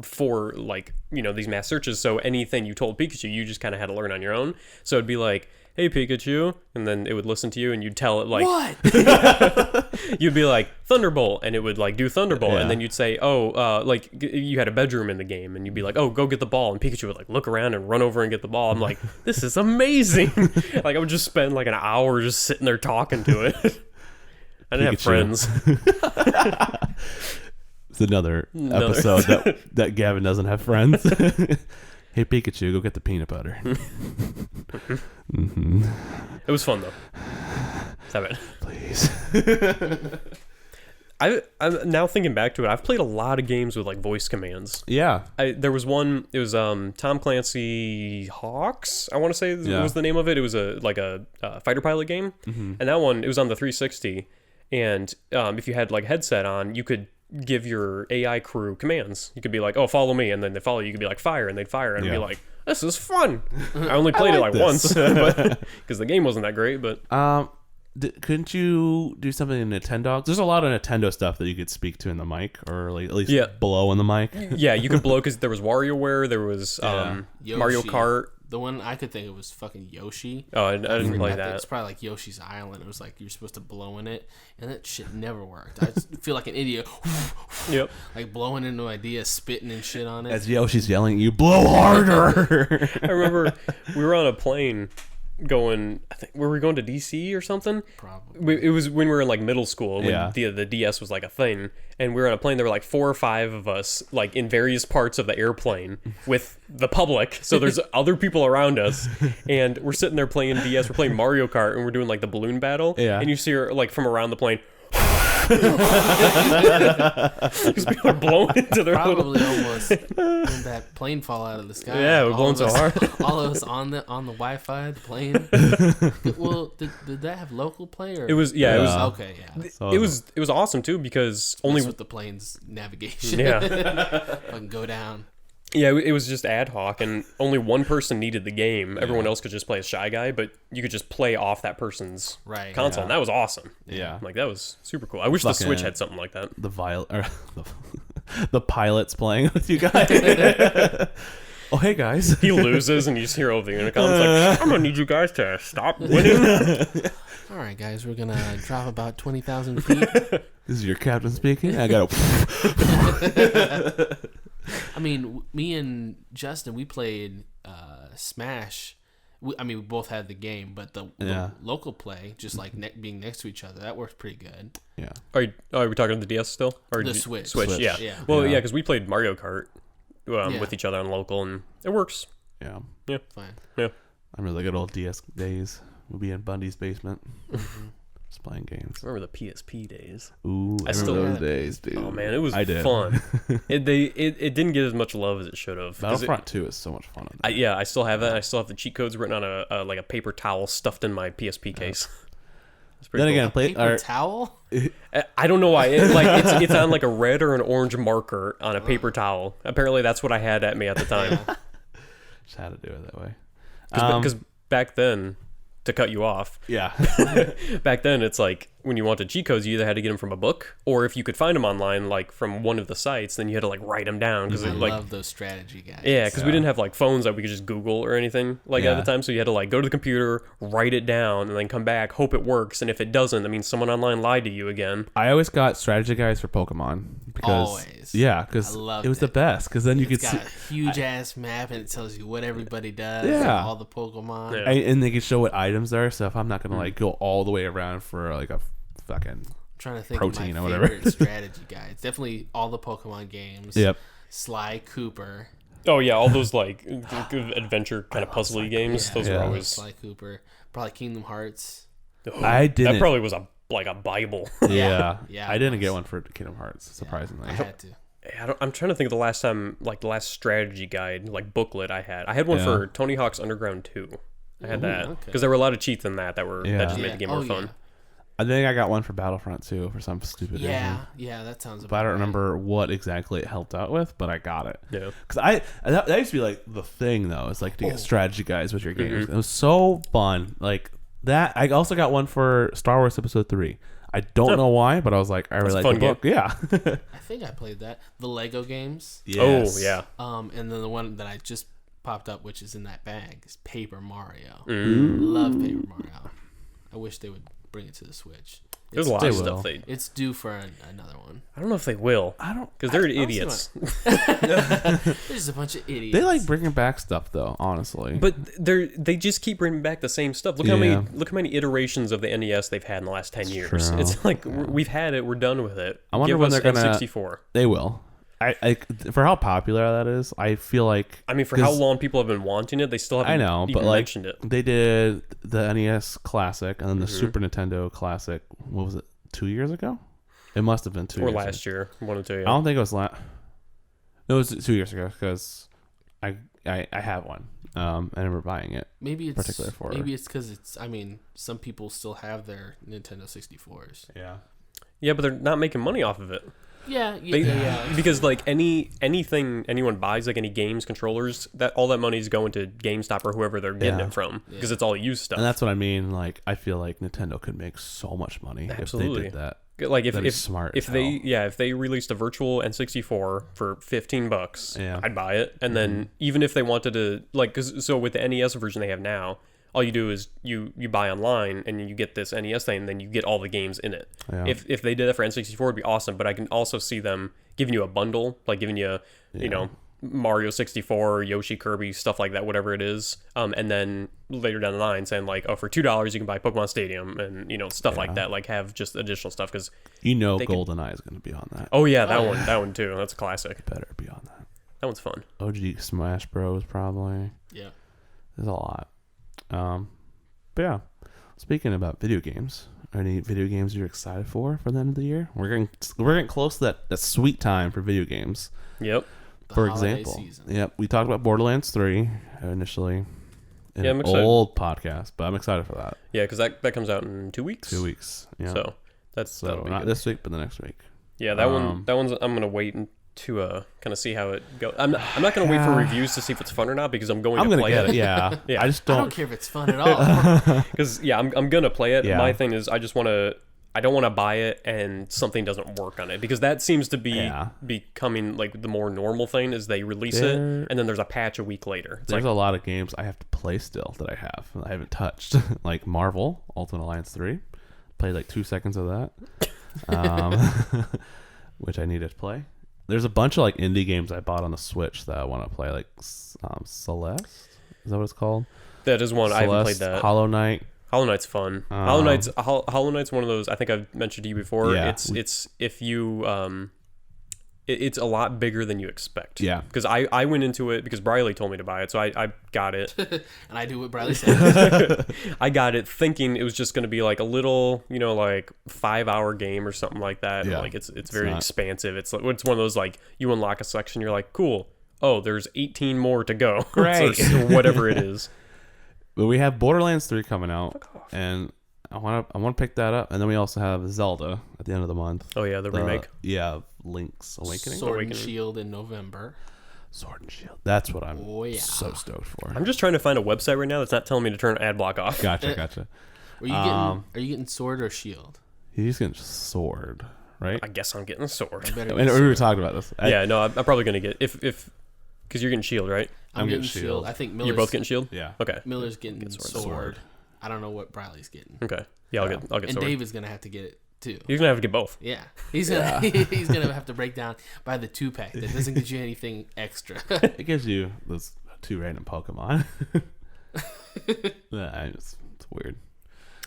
for like, these mass searches. So anything you told Pikachu, you just kind of had to learn on your own. So it'd be like, hey, Pikachu. And then it would listen to you and you'd tell it like, What? you'd be like Thunderbolt, and it would like do Thunderbolt, Yeah. and then you'd say, like you had a bedroom in the game, and you'd be like, oh, go get the ball, and Pikachu would like look around and run over and get the ball. I'm like, this is amazing. Like I would just spend like an hour just sitting there talking to it. I didn't have friends. It's another episode that Gavin doesn't have friends. Hey Pikachu, go get the peanut butter. It was fun though. Stop it. Please. I'm now thinking back to it. I've played a lot of games with like voice commands. Yeah. There was one. It was Tom Clancy Hawks. I want to say was the name of it. It was a fighter pilot game, and that one it was on the 360. And if you had like headset on, you could give your AI crew commands. You could be like, "Oh, follow me," and then they follow you. You could be like, "Fire," and they'd fire, and be like, "This is fun." I only played it like once, because the game wasn't that great. But couldn't you do something in Nintendo? There's a lot of Nintendo stuff that you could speak to in the mic, or like at least blow in the mic. Yeah, you could blow because there was WarioWare, there was Mario Kart. The one I could think of was fucking Yoshi. Oh, I didn't play that. It's probably like Yoshi's Island. It was like you're supposed to blow in it, and that shit never worked. I just feel like an idiot. Yep. Like blowing into ideas, spitting and shit on it. As Yoshi's yelling, "You blow harder!" I remember we were on a plane going. I think were we going to DC or something? Probably. It was when we were in like middle school when Yeah. the DS was like a thing, and we were on a plane. There were like 4 or 5 of us, like in various parts of the airplane with the public. So there's other people around us, and we're sitting there playing DS. We're playing Mario Kart, and we're doing like the balloon battle. Yeah. And you see her like from around the plane. Because people are blown into their Probably almost when that plane fall out of the sky. Yeah, it was blown so hard. All of us on the Wi-Fi, the plane. Well, did that have local play or? It was it was Okay, yeah. it was awesome too because Only only with the plane's navigation. yeah. Fucking go down. Yeah, it was just ad hoc, and only one person needed the game. Everyone else could just play a Shy Guy, but you could just play off that person's console, and that was awesome. Yeah. Like, that was super cool. I wish the Switch had something like that. The pilot's playing with you guys. Oh, hey, guys. He loses, and you just hear over the intercom, it's like, I'm going to need you guys to stop winning. All right, guys, we're going to drop about 20,000 feet. This is your captain speaking. I got to... I mean, me and Justin, we played Smash. We both had the game, but the local play, just like being next to each other, that works pretty good. Yeah. Are we talking the DS still? Or the Switch. Switch, yeah. Well, yeah, because we played Mario Kart with each other on local, and it works. Yeah. Yeah. Fine. Yeah. I remember the good old DS days. We'll be in Bundy's basement. Just playing games. I remember the PSP days. Ooh, I still remember had those days, dude. Oh man, it was I did. fun. It didn't get as much love as it should have. Battlefront 2 is so much fun. I still have that. I still have the cheat codes written on a paper towel stuffed in my PSP case. It's pretty Then cool. again, Paper towel? I don't know why. It's on like a red or an orange marker on a paper towel. Apparently, that's what I had at me at the time. just had to do it that way. Because back then, to cut you off, Yeah. back then it's like when you wanted cheat codes, you either had to get them from a book, or if you could find them online, like from one of the sites, then you had to like write them down. Because I like love those strategy guys. yeah, because we didn't have like phones that we could just Google or anything at the time. So you had to like go to the computer, write it down, and then come back, hope it works. And if it doesn't, that means someone online lied to you again. I always got strategy guides for Pokemon. Because, Always. Yeah, because it was the best. Because then you could It's see. got a huge ass map and it tells you what everybody does. Yeah. And all the Pokemon. Yeah. And they can show what items there. So if I'm not gonna like go all the way around for like a fucking I'm trying to think protein of or my whatever. favorite strategy guides. Definitely all the Pokemon games. Yep. Sly Cooper. Oh yeah, all those like adventure kind of puzzly games. Those were always. Sly Cooper. Probably Kingdom Hearts. I didn't. That probably was like a Bible. Yeah. Yeah, I it didn't was. get one for Kingdom Hearts, surprisingly. I had to. I'm trying to think of the last time, like the last strategy guide, like booklet I had. I had one for Tony Hawk's Underground 2. I had that because there were a lot of cheats in that that just made the game more fun. I think I got one for Battlefront 2 for some stupid reason. Yeah, that sounds about But I don't right. remember what exactly it helped out with, but I got it. Yeah. Because that used to be like the thing, though. It's like to get strategy guides with your games. It was so fun. Like that. I also got one for Star Wars Episode 3. I don't know why, but I was like, I really like the book. Yeah. I think I played that. The Lego games. Yes. Oh, yeah. And then the one that I just popped up, which is in that bag, is Paper Mario. Love Paper Mario. I wish they would bring it to the Switch. There's a lot of stuff It's due for another one. I don't know if they will. I don't. Because they're idiots. They're just a bunch of idiots. They like bringing back stuff, though, honestly. But they just keep bringing back the same stuff. Look how many iterations of the NES they've had in the last 10 years. True. It's like we've had it, we're done with it. I wonder Give when us they're gonna. N64. They will. I for how popular that is, I feel like. I mean, for how long people have been wanting it, they still haven't. I know, even but like mentioned it. they did the NES Classic and then the Super Nintendo Classic. What was it? 2 years ago? It must have been 2 years. Or last year, one or two. I don't think it was last. It was 2 years ago because I have one. I remember buying it. Maybe it's particular for. Maybe it's because it's. I mean, some people still have their Nintendo 64s. Yeah. Yeah, but they're not making money off of it. Yeah, Because like anything anyone buys, like any games, controllers, that all that money is going to GameStop or whoever they're getting it from, because it's all used stuff. And that's what I mean. Like, I feel like Nintendo could make so much money if they did that. Like if smart if they released a virtual N64 for $15, I'd buy it. And then even if they wanted to, like, so with the NES version they have now, all you do is you buy online and you get this NES thing, and then you get all the games in it. Yeah. If they did that for N64, it'd be awesome. But I can also see them giving you a bundle, like giving you you know, Mario 64, Yoshi, Kirby, stuff like that, whatever it is. And then later down the line saying like, oh, for $2 you can buy Pokemon Stadium and, you know, stuff like that, like have just additional stuff, because GoldenEye is going to be on that. Oh yeah, that one too. That's a classic. Better be on that. That one's fun. OG Smash Bros. Probably. Yeah. There's a lot. But yeah, speaking about video games, Any video games you're excited for the end of the year? We're getting close to that sweet time for video games. Yep. For example, yep, we talked about Borderlands 3 initially in an old podcast, but I'm excited for that. Yeah, because that comes out in 2 weeks. 2 weeks. Yeah. So not good. this week, but the next week. Yeah, that one's I'm gonna wait to kind of see how it goes. I'm not gonna wait for reviews to see if it's fun or not because I'm going to play it. Yeah. Yeah. I don't care if it's fun at all. Because I'm gonna play it. Yeah. My thing is I don't want to buy it and something doesn't work on it because that seems to be becoming like the more normal thing is they release it and then there's a patch a week later. There's a lot of games I have to play still that I haven't touched, like Marvel Ultimate Alliance 3. Played like 2 seconds of that, which I needed to play. There's a bunch of like indie games I bought on the Switch that I want to play, like Celeste. Is that what it's called? That is one. Celeste, I haven't played that. Hollow Knight. Hollow Knight's fun. Hollow Knight's one of those. I think I've mentioned to you before. Yeah. It's if you it's a lot bigger than you expect. Yeah. Because I went into it because Briley told me to buy it, so I got it. And I do what Briley said. I got it thinking it was just going to be like a little, like 5-hour game or something like that. Yeah. Like it's very expansive. It's one of those like you unlock a section, you're like, cool. Oh, there's 18 more to go. Great. or whatever it is. But we have Borderlands 3 coming out, and I want to pick that up. And then we also have Zelda at the end of the month. Oh yeah, the remake. Yeah, Link's Awakening. Sword and Shield in November. Sword and Shield. That's what I'm so stoked for. I'm just trying to find a website right now that's not telling me to turn ad block off. Gotcha. Are you getting Sword or Shield? He's getting Sword, right? I guess I'm getting a sword. And we were talking about this. No, I'm probably gonna get if because you're getting Shield, right? I'm getting Shield. I think Miller's, you're both getting Shield. Yeah. Okay. Miller's getting sword. I don't know what Briley's getting. Okay. Yeah, I'll get and sword. Dave is gonna have to get it too. He's gonna have to get both. Yeah, he's gonna he's gonna have to break down by the 2-pack. That doesn't get you anything extra. It gives you those 2 random Pokemon. It's weird.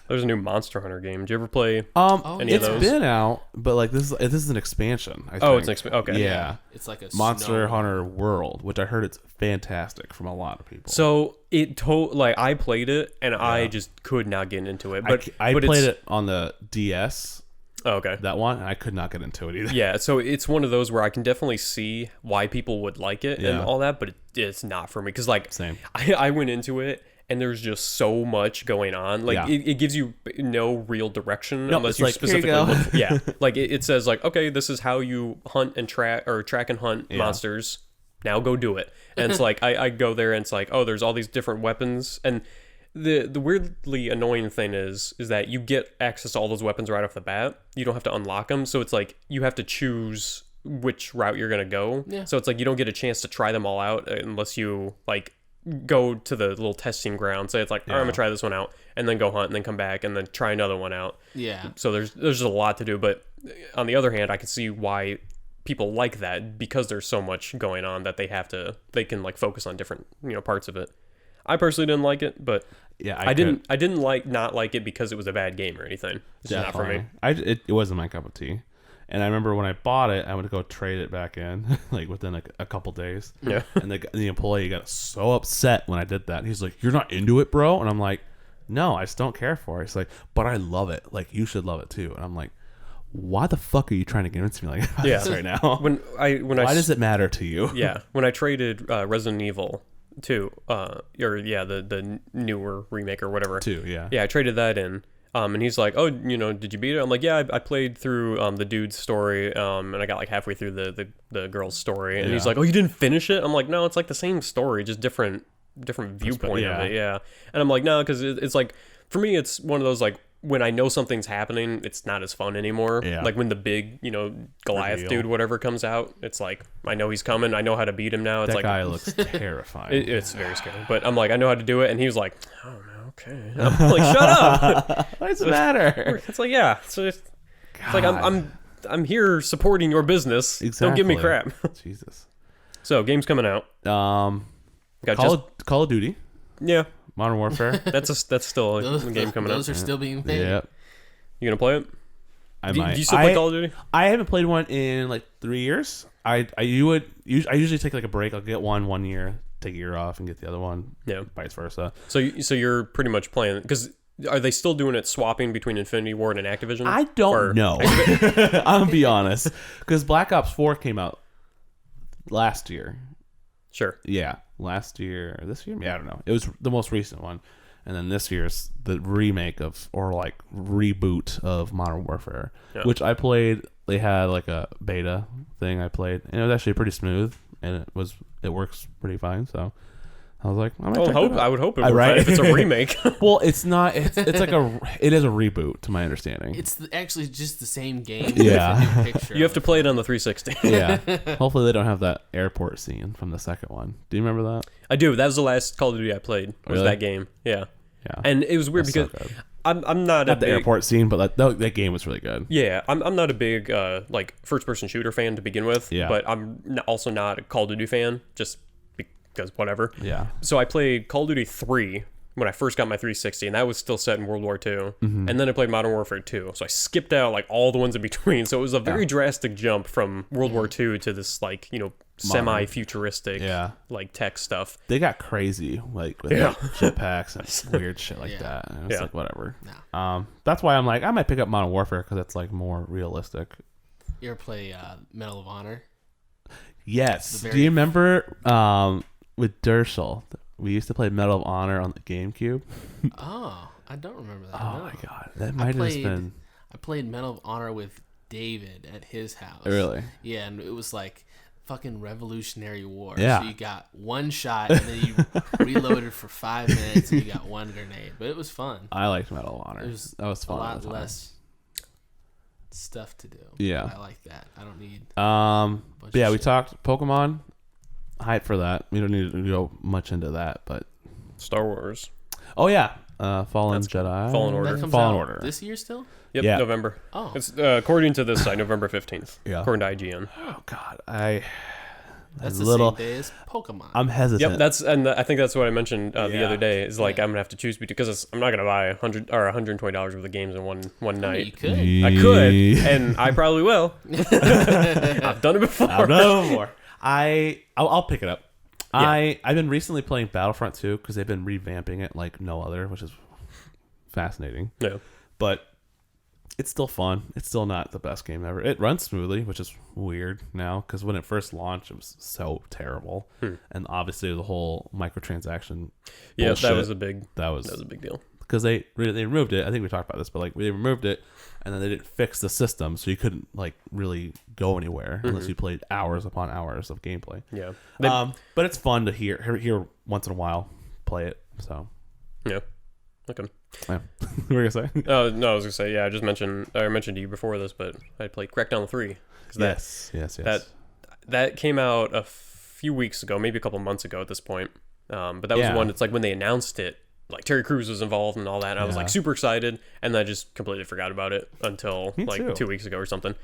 There's a new Monster Hunter game. Did you ever play any of it's those? been out, but like this is an expansion. I think. Oh, it's an expansion. Okay. Yeah. It's like a Monster Hunter World, which I heard it's fantastic from a lot of people. So I played it and I just could not get into it. But I played it on the DS. Oh, okay. That one, and I could not get into it either. Yeah, so it's one of those where I can definitely see why people would like it and all that, but it's not for me. Because like, Same. I went into it and there's just so much going on. Like it gives you no real direction unless you like, specifically here you look. Yeah, like it says like, okay, this is how you hunt and track and hunt monsters. Now go do it. And it's like I go there and it's like, oh, there's all these different weapons. And the weirdly annoying thing is that you get access to all those weapons right off the bat. You don't have to unlock them. So it's like you have to choose which route you're gonna go. Yeah. So it's like you don't get a chance to try them all out unless you like go to the little testing ground. Say it's like, all right, I'm gonna try this one out, and then go hunt, and then come back, and then try another one out. Yeah. So there's just a lot to do. But on the other hand, I can see why people like that because there's so much going on that they can like focus on different parts of it. I personally didn't like it, but I didn't not like it because it was a bad game or anything. It's just not for me. It wasn't my cup of tea. And I remember when I bought it, I went to go trade it back in, like within a couple days. Yeah. And the employee got so upset when I did that. He's like, "You're not into it, bro?" And I'm like, "No, I just don't care for it." He's like, "But I love it. Like, you should love it too." And I'm like, "Why the fuck are you trying to convince me like this right now? Why does it matter to you?" Yeah. When I traded Resident Evil 2, the newer remake or whatever. 2, yeah. Yeah, I traded that in. And he's like, "Oh, did you beat it?" I'm like, "Yeah, I played through the dude's story, and I got like halfway through the girl's story." And he's like, "Oh, you didn't finish it?" I'm like, "No, it's like the same story, just different viewpoint of it." Yeah. And I'm like, "No, because it's like for me, it's one of those like when I know something's happening, it's not as fun anymore. Yeah. Like when the big Goliath dude whatever comes out, it's like I know he's coming, I know how to beat him now. It's that like guy looks terrifying. It's very scary, but I'm like I know how to do it, and he was like, "Oh no." Okay. I'm like, shut up. Why does it matter? It's like, yeah. So it's like I'm here supporting your business. Exactly. Don't give me crap. Jesus. So games coming out. Call of Duty. Yeah. Modern Warfare. That's still a game coming out. Those are still being made. Yep. You gonna play it? I do, might. Do you still play Call of Duty? I haven't played one in like 3 years. I usually take like a break. I'll get one year, take a year off, and get the other one. Yeah. Vice versa. So you're pretty much playing because Are they still doing it swapping between Infinity Ward and Activision? I don't know. I'm gonna be honest, because Black Ops 4 came out last year. Sure. Yeah, last year or this year? Yeah, I don't know. It was the most recent one, and then this year's the remake of or like reboot of Modern Warfare, which I played. They had like a beta thing I played, and it was actually pretty smooth, and it works pretty fine. So I was like, I would hope it would, right? If it's a remake. Well, it's not. It's like it is a reboot, to my understanding. It's actually just the same game. Yeah, with a new picture you have to play it on the 360. Yeah. Hopefully they don't have that airport scene from the second one. Do you remember that? I do. That was the last Call of Duty I played. Was really? That game? Yeah. Yeah. And it was weird because I'm not the airport scene, but that game was really good. Yeah, I'm not a big like first person shooter fan to begin with. Yeah. But I'm also not a Call of Duty fan. Just because whatever. Yeah. So I played Call of Duty 3 when I first got my 360, and that was still set in World War II. And then I played Modern Warfare 2. So I skipped out like all the ones in between. So it was a very drastic jump from World War II to this like, semi-futuristic like tech stuff. They got crazy like with like, jetpacks and weird shit like that. And it's like whatever. No. That's why I'm like I might pick up Modern Warfare because it's like more realistic. You ever play Medal of Honor? Yes. Do you remember with Dershel? We used to play Medal of Honor on the GameCube. Oh, I don't remember that. Oh no. my god, that might have been. I played Medal of Honor with David at his house. Really? Yeah, and it was like fucking Revolutionary War. Yeah. So you got one shot and then you reloaded for 5 minutes and you got one grenade. But it was fun. I liked Medal of Honor. That was fun. A lot less stuff to do. Yeah. I like that. I don't need. But yeah, we talked Pokemon. Hype for that. We don't need to go much into that, but Star Wars. Oh yeah, Fallen Jedi. Fallen Order. That comes Fallen out Order. this year still? Yep, Yeah. November. Oh. It's according to this site, November 15th. Yeah. According to IGN. Oh god, That's a the little. same day as Pokemon. I'm hesitant. Yep, I think that's what I mentioned the other day. Is like Yeah. I'm gonna have to choose because I'm not gonna buy $100 or $120 worth of games in one night. You could. I could, and I probably will. I've done it before. I'll pick it up. Yeah. I've been recently playing Battlefront 2 because they've been revamping it like no other, which is fascinating. Yeah. But it's still fun. It's still not the best game ever. It runs smoothly, which is weird now because when it first launched, it was so terrible. And obviously the whole microtransaction. Yeah, bullshit, that was a big deal. because they removed it. I think we talked about this, but like they removed it, and then they didn't fix the system, so you couldn't like really go anywhere unless you played hours upon hours of gameplay. Yeah. But it's fun to hear once in a while play it. So Yeah. Okay. yeah. What were you gonna say? Oh no, I was gonna say I mentioned to you before this, but I played Crackdown 3. Yes. That came out a few weeks ago, maybe a couple months ago at this point. But that was one. It's like when they announced it, like Terry Crews was involved and all that. And I was like super excited, and then I just completely forgot about it until like 2 weeks ago or something.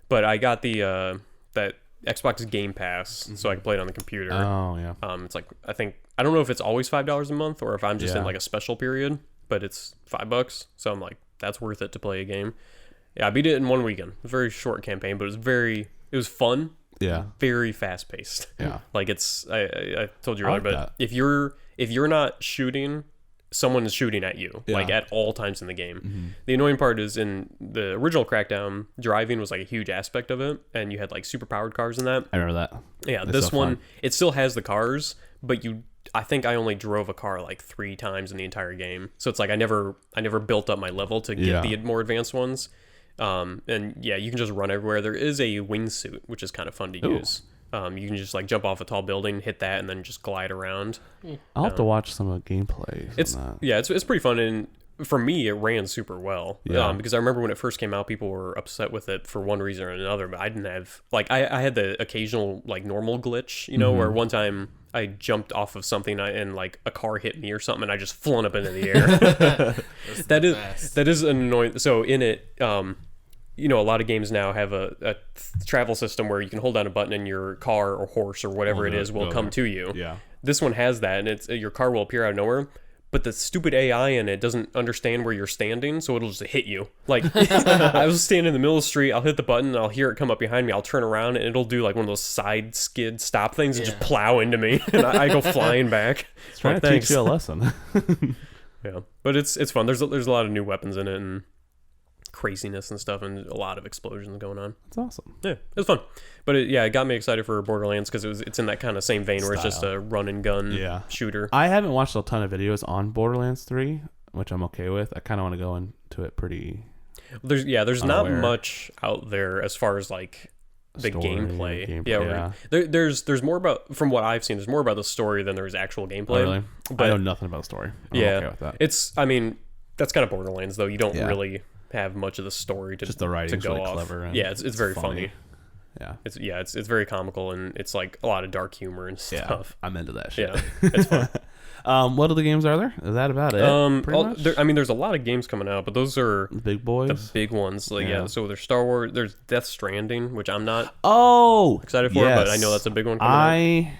But I got the that Xbox Game Pass, so I can play it on the computer. Oh yeah. It's like I don't know if it's always $5 a month or if I'm just in like a special period, but it's $5. So I'm like, that's worth it to play a game. Yeah, I beat it in one weekend. A very short campaign, but it was fun. Yeah. Very fast paced. Yeah. Like I told you earlier, like but that. if you're not shooting, someone is shooting at you, like at all times in the game. The annoying part is in the original Crackdown, driving was like a huge aspect of it, and you had like super powered cars in that. I remember that. Yeah, It's this so one fun. it still has the cars, but I think I only drove a car like 3 times in the entire game. So it's like I never built up my level to get the more advanced ones. And yeah, you can just run everywhere. There is a wingsuit, which is kind of fun to use. You can just like jump off a tall building, hit that, and then just glide around. I'll have to watch some of the gameplay. It's pretty fun, and for me, it ran super well. Yeah. Because I remember when it first came out, people were upset with it for one reason or another, but I didn't have like I had the occasional like normal glitch, where one time I jumped off of something and like a car hit me or something, and I just flown up into the air. that is annoying. So in it, a lot of games now have a travel system where you can hold down a button and your car or horse or whatever it is will come to you. Yeah. This one has that, and it's your car will appear out of nowhere. But the stupid AI in it doesn't understand where you're standing, so it'll just hit you. Like, I was standing in the middle of the street, I'll hit the button, and I'll hear it come up behind me, I'll turn around, and it'll do like one of those side skid stop things and just plow into me, and I go flying back. It's trying to teach you a lesson. Yeah, but it's fun. There's a lot of new weapons in it and craziness and stuff, and a lot of explosions going on. It's awesome. Yeah, it was fun. But it got me excited for Borderlands because it's in that kind of same vein where it's just a run and gun shooter. I haven't watched a ton of videos on Borderlands 3, which I'm okay with. I kind of want to go into it pretty. There's unaware. not much out there as far as like the Story, gameplay. yeah. There's more about, from what I've seen, there's more about the story than there's actual gameplay. Oh, really? But I know nothing about the story. I'm okay with that. I mean, that's kind of Borderlands though. You don't really have much of the story to Just the writing's to go really off. clever. And it's very funny. Yeah. It's very comical, and it's like a lot of dark humor and stuff. I'm into that shit. Yeah, it's fun. What other games are there? Is that about it? Pretty much? There's a lot of games coming out, but those are The big boys. the big ones. Like so there's Star Wars. There's Death Stranding, which I'm not excited for, but I know that's a big one coming out.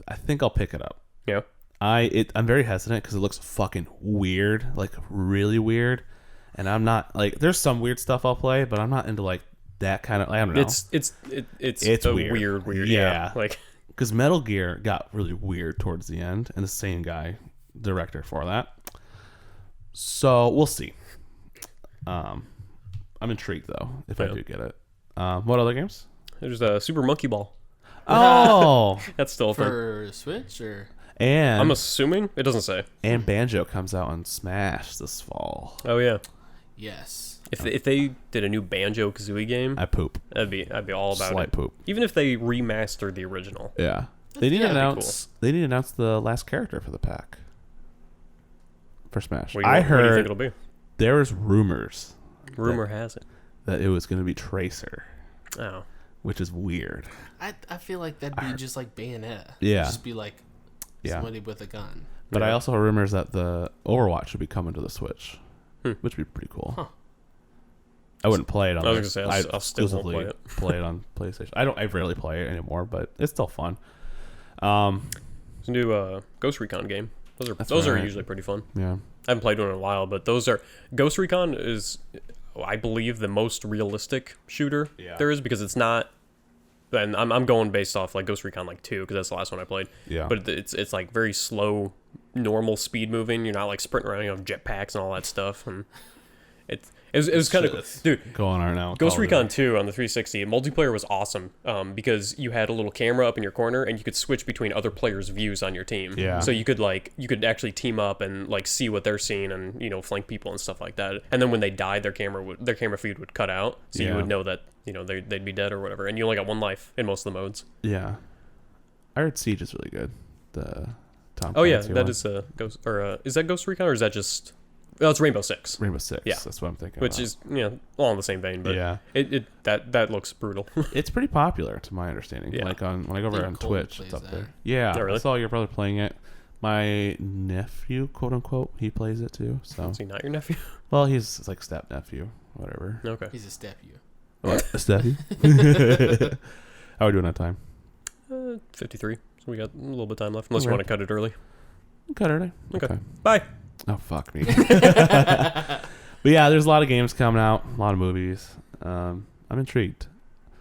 I think I'll pick it up. Yeah. I'm very hesitant because it looks fucking weird, like really weird, and I'm not like. There's some weird stuff I'll play, but I'm not into like that kind of. I don't know. It's a weird. Yeah. Like because Metal Gear got really weird towards the end, and the same guy, director for that. So we'll see. I'm intrigued though if I do get it. What other games? there's Super Monkey Ball. Oh, That's still a thing. For Switch or and I'm assuming it doesn't say. and Banjo comes out on Smash this fall. Oh yeah. yes. If they did a new Banjo Kazooie game, I poop. I'd be all about Slight it. poop. Even if they remastered the original. Yeah. They need to that'd be announce. They need to announce the last character for the pack. For Smash. What do you think it'll be? There was rumors Rumor has it. that it was going to be Tracer, Oh. which is weird. I feel like that'd be just like Bayonetta. Yeah. Just be like somebody with a gun. But I Yeah. also heard rumors that the Overwatch should be coming to the Switch, which would be pretty cool. Huh. I wouldn't play it on. I was gonna say, I'll still won't exclusively play it. play it on PlayStation. I rarely play it anymore, but it's still fun. There's a new Ghost Recon game. Those are right. usually pretty fun. Yeah. I haven't played one in a while, but Ghost Recon is, I believe, the most realistic shooter there is, because it's not. And I'm going based off like Ghost Recon like 2, because that's the last one I played. Yeah. But it's like very slow, normal speed moving. You're not like sprinting around on jetpacks and all that stuff. And it was kind of cool. Dude, Going on now. Ghost Call of Recon Duty. 2 on the 360 multiplayer was awesome, because you had a little camera up in your corner and you could switch between other players' views on your team. Yeah. So you could actually team up and like see what they're seeing and flank people and stuff like that. And then when they died, their camera feed would cut out, so you would know that they'd be dead or whatever. And you only got one life in most of the modes. Yeah. I heard Siege is really good. The Tom Oh yeah, Clancy that one. is Ghost, or is that Ghost Recon, or is that just? Oh, it's Rainbow Six. Rainbow Six. Yeah. That's what I'm thinking. Which about. is all in the same vein, but Yeah. that looks brutal. It's pretty popular to my understanding. Yeah. Like when I go over think on Cole Twitch, plays it's up that. there. Yeah. Oh, really? I saw your brother playing it. My nephew, quote unquote, he plays it too. So Is he not your nephew? well, he's like step nephew, whatever. Okay. He's a step you. What? A steppy? How are we doing on time? 53. So we got a little bit of time left, unless you Okay. want to cut it early. Cut early. Okay. Bye. Oh fuck me. But yeah, there's a lot of games coming out, a lot of movies. I'm intrigued.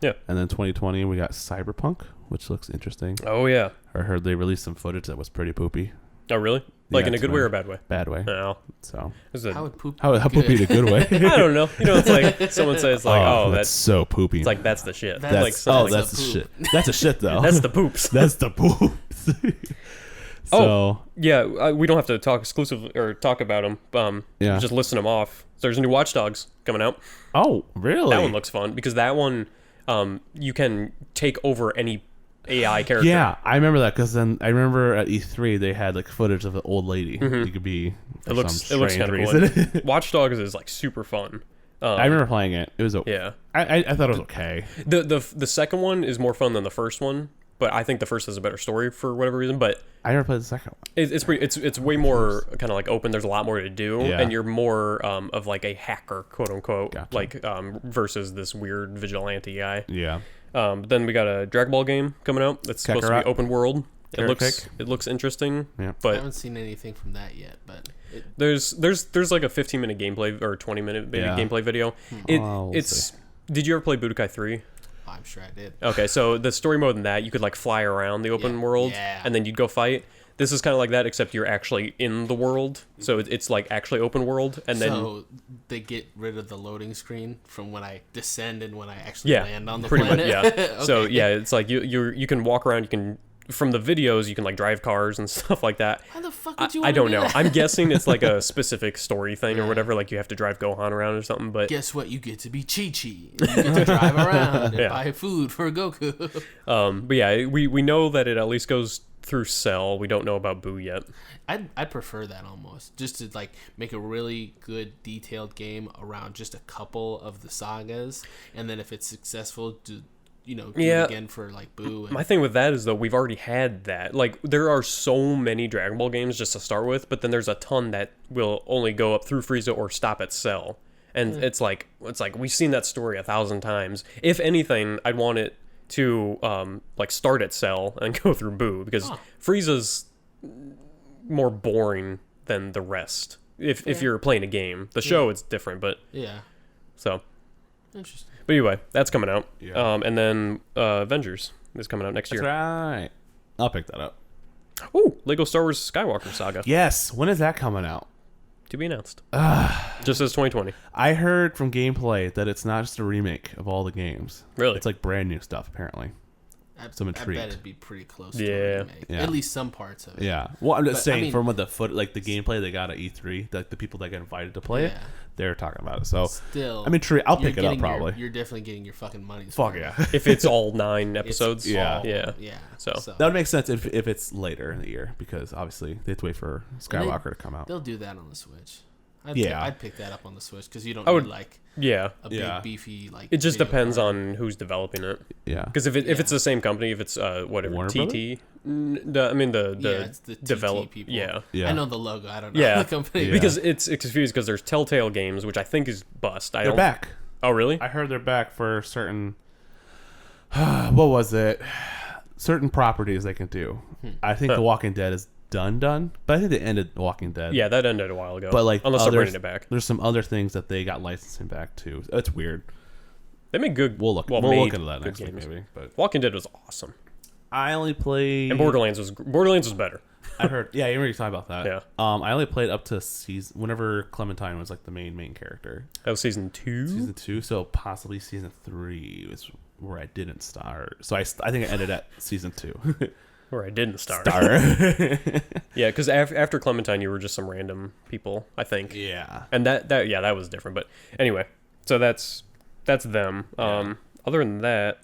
Yeah. And then 2020 we got Cyberpunk, which looks interesting. Oh yeah. I heard they released some footage that was pretty poopy. Oh really? Like Yeah, in a it's good way fine. or a bad way? Bad way. No. So How would poop? how be poopy in a good way? I don't know. It's like someone says like, oh, that's so poopy. it's like that's the shit. That's- like oh, something like that's the poop. shit. That's a shit though. that's the poops. That's the poops. So Oh. Yeah, we don't have to talk exclusively or talk about them. Yeah. Just listen them off. There's a new Watch Dogs coming out. oh, really? That one looks fun because that one, you can take over any AI character. Yeah, I remember that because then I remember at E3 they had like footage of an old lady. You could be. For It looks some strange kind of reason. cool. Watch Dogs is like super fun. I remember playing it. It was Yeah. I thought it was okay. The second one is more fun than the first one, but I think the first has a better story for whatever reason. But I never played the second one. it's way more kind of like open. There's a lot more to do, Yeah. and you're more of like a hacker, quote unquote, Gotcha. like versus this weird vigilante guy. Yeah. Then we got a Dragon Ball game coming out. That's supposed to Kakarot? be open world. Kakarot? It looks interesting. Yeah. I But haven't seen anything from that yet, but there's like a 15-minute gameplay or 20-minute maybe Yeah. gameplay video. We'll It's. Did you ever play Budokai 3? I'm sure I did. Okay, so the story mode in that, you could like fly around the open Yeah. world, Yeah. and then you'd go fight. This is kind of like that, except you're actually in the world, so it's like actually open world, and then So they get rid of the loading screen from when I descend and when I actually land on the pretty planet. much, yeah. Okay. So yeah, it's like you can walk around, you can from the videos you can like drive cars and stuff like that. Why the fuck would you? I don't do know. That? I'm guessing it's like a specific story thing or whatever. Like you have to drive Gohan around or something. But guess what? You get to be Chi-Chi. You get to drive around and buy food for Goku. But yeah, we know that it at least goes through Cell. We don't know about Boo yet. I'd prefer that almost, just to like make a really good detailed game around just a couple of the sagas, and then if it's successful, do it again for like Boo. My thing with that is though we've already had that. Like there are so many Dragon Ball games just to start with, but then there's a ton that will only go up through Frieza or stop at Cell, and it's like we've seen that story 1,000 times. If anything, I'd want it to like start at Cell and go through Boo, because Frieza's more boring than the rest. If you're playing a game, the show it's different, but so Interesting. But anyway, that's coming out. Yeah. And then Avengers is coming out next year. That's right. I'll pick that up. Ooh, Lego Star Wars Skywalker Saga. Yes. When is that coming out? To be announced. Just as 2020. I heard from gameplay that it's not just a remake of all the games. Really? It's like brand new stuff, apparently. So I'm intrigued. I bet it'd be pretty close to a remake. Yeah. At least some parts of it. Yeah. Well, I'm just saying, I mean, from what the the gameplay they got at E3, the people that got invited to play it, they're talking about it. So, still, I mean, I'll pick it up probably. You're definitely getting your fucking money's Fuck worth. yeah. If it's all 9 episodes. Yeah. Yeah. So That would make sense if it's later in the year, because obviously they have to wait for Skywalker to come out. They'll do that on the Switch. I'd pick that up on the Switch, because you don't need like a big beefy like. It just video depends card. on who's developing it. Yeah. Because if it's the same company, if it's whatever Warner TT, it's the TT develop people. Yeah. I know the logo. I don't know the company. Yeah. Because it's confused because there's Telltale Games, which I think is bust. They're back. Oh really? I heard they're back for certain. What was it? Certain properties they can do. I think The Walking Dead is done, but I think they ended The Walking Dead. Yeah, that ended a while ago. But like unless they're bringing it back, there's some other things that they got licensing back too. It's weird. They make good. We'll look into that next week maybe. But Walking Dead was awesome. I only played And Borderlands was better. I heard. Yeah, you already talked about that. Yeah. I only played up to season whenever Clementine was like the main character. That was season 2. Season 2, so possibly season 3 was where I didn't start. So I think I ended at season 2. Where I didn't start. Yeah, because after Clementine, you were just some random people, I think. Yeah. And that was different. But anyway, so that's them. Other than that,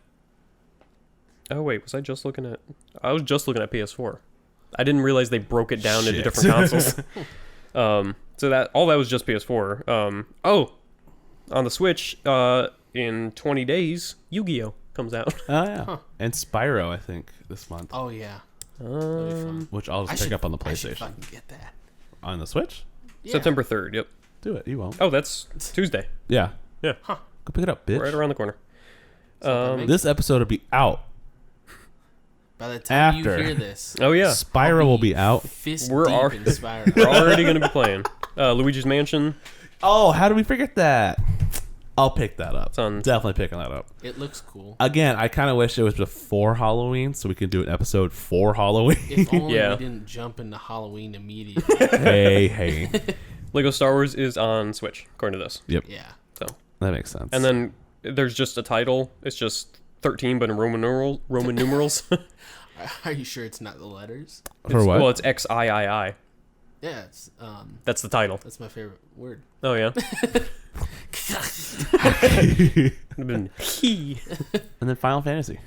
oh wait, was I just looking at? I was just looking at PS4. I didn't realize they broke it down into different consoles. So that all that was just PS4. On the Switch, in 20 days, Yu-Gi-Oh comes out. Oh yeah. And Spyro, I think, this month. Oh yeah. That'd be fun. Which I'll just pick up on the I should PlayStation. fucking get that. On the Switch? Yeah. September 3rd. Yep. Do it. You won't. Oh, that's Tuesday. Yeah. Yeah. Go pick it up, bitch. Right around the corner. This episode will be out. By the time after. you hear this, Oh yeah. Spyro will be out. fist We're deep already- in Spyro. We're already going to be playing Luigi's Mansion. Oh, how did we forget that? I'll pick that up. on- Definitely picking that up. It looks cool. Again, I kind of wish it was before Halloween so we could do an episode for Halloween. If only Yeah. we didn't jump into Halloween immediately. hey. Lego Star Wars is on Switch, according to this. Yep. Yeah. So, That makes sense. and then there's just a title. It's just 13, but in Roman numerals. Are you sure it's not the letters? For what? Well, it's XIII. Yeah, it's That's the title. that's my favorite word. Oh yeah. And then Final Fantasy.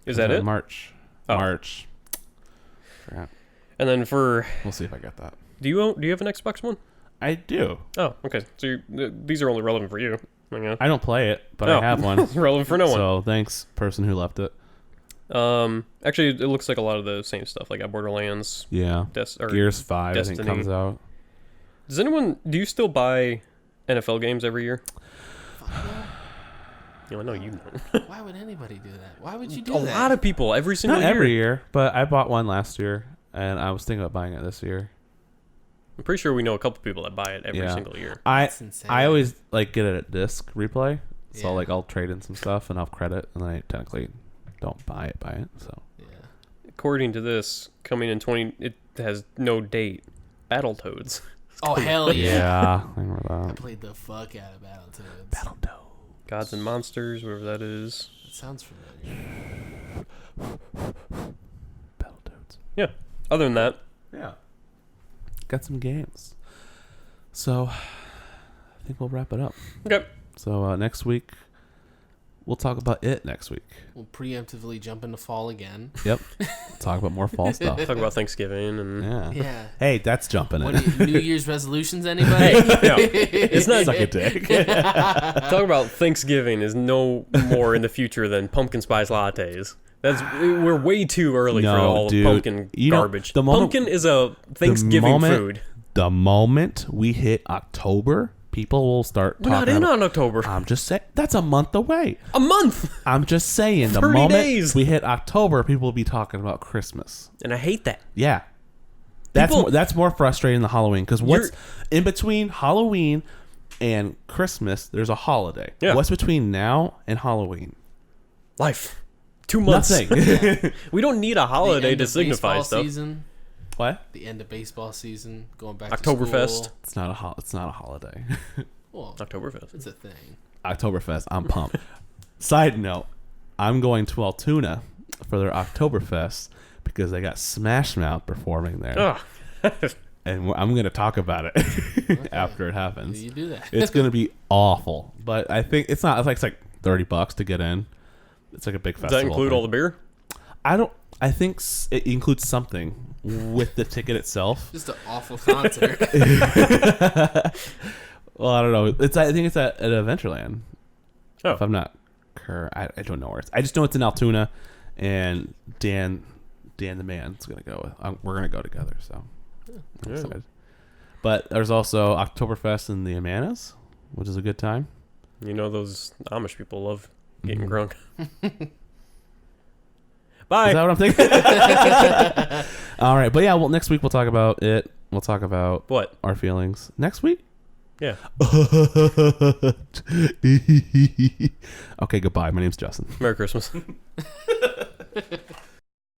Is that it? March. Oh. March. Forgot. And then We'll see if I get that. do you have an Xbox One? I do. Oh, okay. So these are only relevant for you. I don't play it, but Oh. I have one. It's relevant for no one. So thanks, person who left it. Actually, it looks like a lot of the same stuff. Like Borderlands, Yeah. Gears 5, I think, Destiny. comes out. Do you still buy NFL games every year? I know you don't. Why would anybody do that? Why would you do A that? lot of people every single Not year. every year, but I bought one last year, and I was thinking about buying it this year. I'm pretty sure we know a couple people that buy it every Yeah. single year. That's insane. I always like get it at disc replay, so Yeah. I'll trade in some stuff and I'll credit, and I technically don't buy it. So Yeah. according to this, coming in 20, it has no date. Battletoads. Oh, hell yeah. Yeah, I remember I that. played the fuck out of Battletoads. Battletoads. Gods and Monsters, whatever that is. That sounds familiar. Battletoads. Yeah. Other than that, Yeah. Got some games. So, I think we'll wrap it up. okay. So, next week, we'll talk about it next week. We'll preemptively jump into fall again. Yep. Talk about more fall stuff. Talk about Thanksgiving and Yeah. Yeah. Hey, that's jumping What it. do New Year's resolutions, anybody? no, it's not. Suck a dick. Talk about Thanksgiving is no more in the future than pumpkin spice lattes. We're way too early No, for all dude. pumpkin You know, garbage. the moment- Pumpkin is a Thanksgiving food. The moment we hit October, people will start We're not talking in about, on October. I'm just saying, that's a month away. A month, I'm just saying, the 30 moment days. we hit October, people will be talking about Christmas. and I hate that. Yeah. People- That's more frustrating than Halloween, because what's You're- in between Halloween and Christmas, there's a holiday. Yeah. What's between now and Halloween? Life, 2 months. Nothing. We don't need a The holiday end to of signify baseball stuff. Season, What? the end of baseball season, going back Oktoberfest. to school. It's not a holiday. Well, Oktoberfest. it's a thing. Oktoberfest. I'm pumped. Side note, I'm going to Altoona for their Oktoberfest because they got Smash Mouth performing there. Oh. And I'm going to talk about it after it happens. You do that. It's going to be awful. But I think it's not, it's like $30 to get in. It's like a big Does festival. that include all the beer? I think it includes something with the ticket itself. Just an awful concert. Well, I don't know. I think it's at Adventureland. Oh. If I'm not I don't know where it's. I just know it's in Altoona, and Dan the man's gonna go. We're gonna go together. So I'm excited. But there's also Oktoberfest in the Amanas, which is a good time. You know those Amish people love getting Mhm. drunk. Is Bye. that what I'm thinking? All right, but yeah. Well, next week we'll talk about it. We'll talk about What? our feelings next week. Yeah. Okay, goodbye. My name's Justin. Merry Christmas.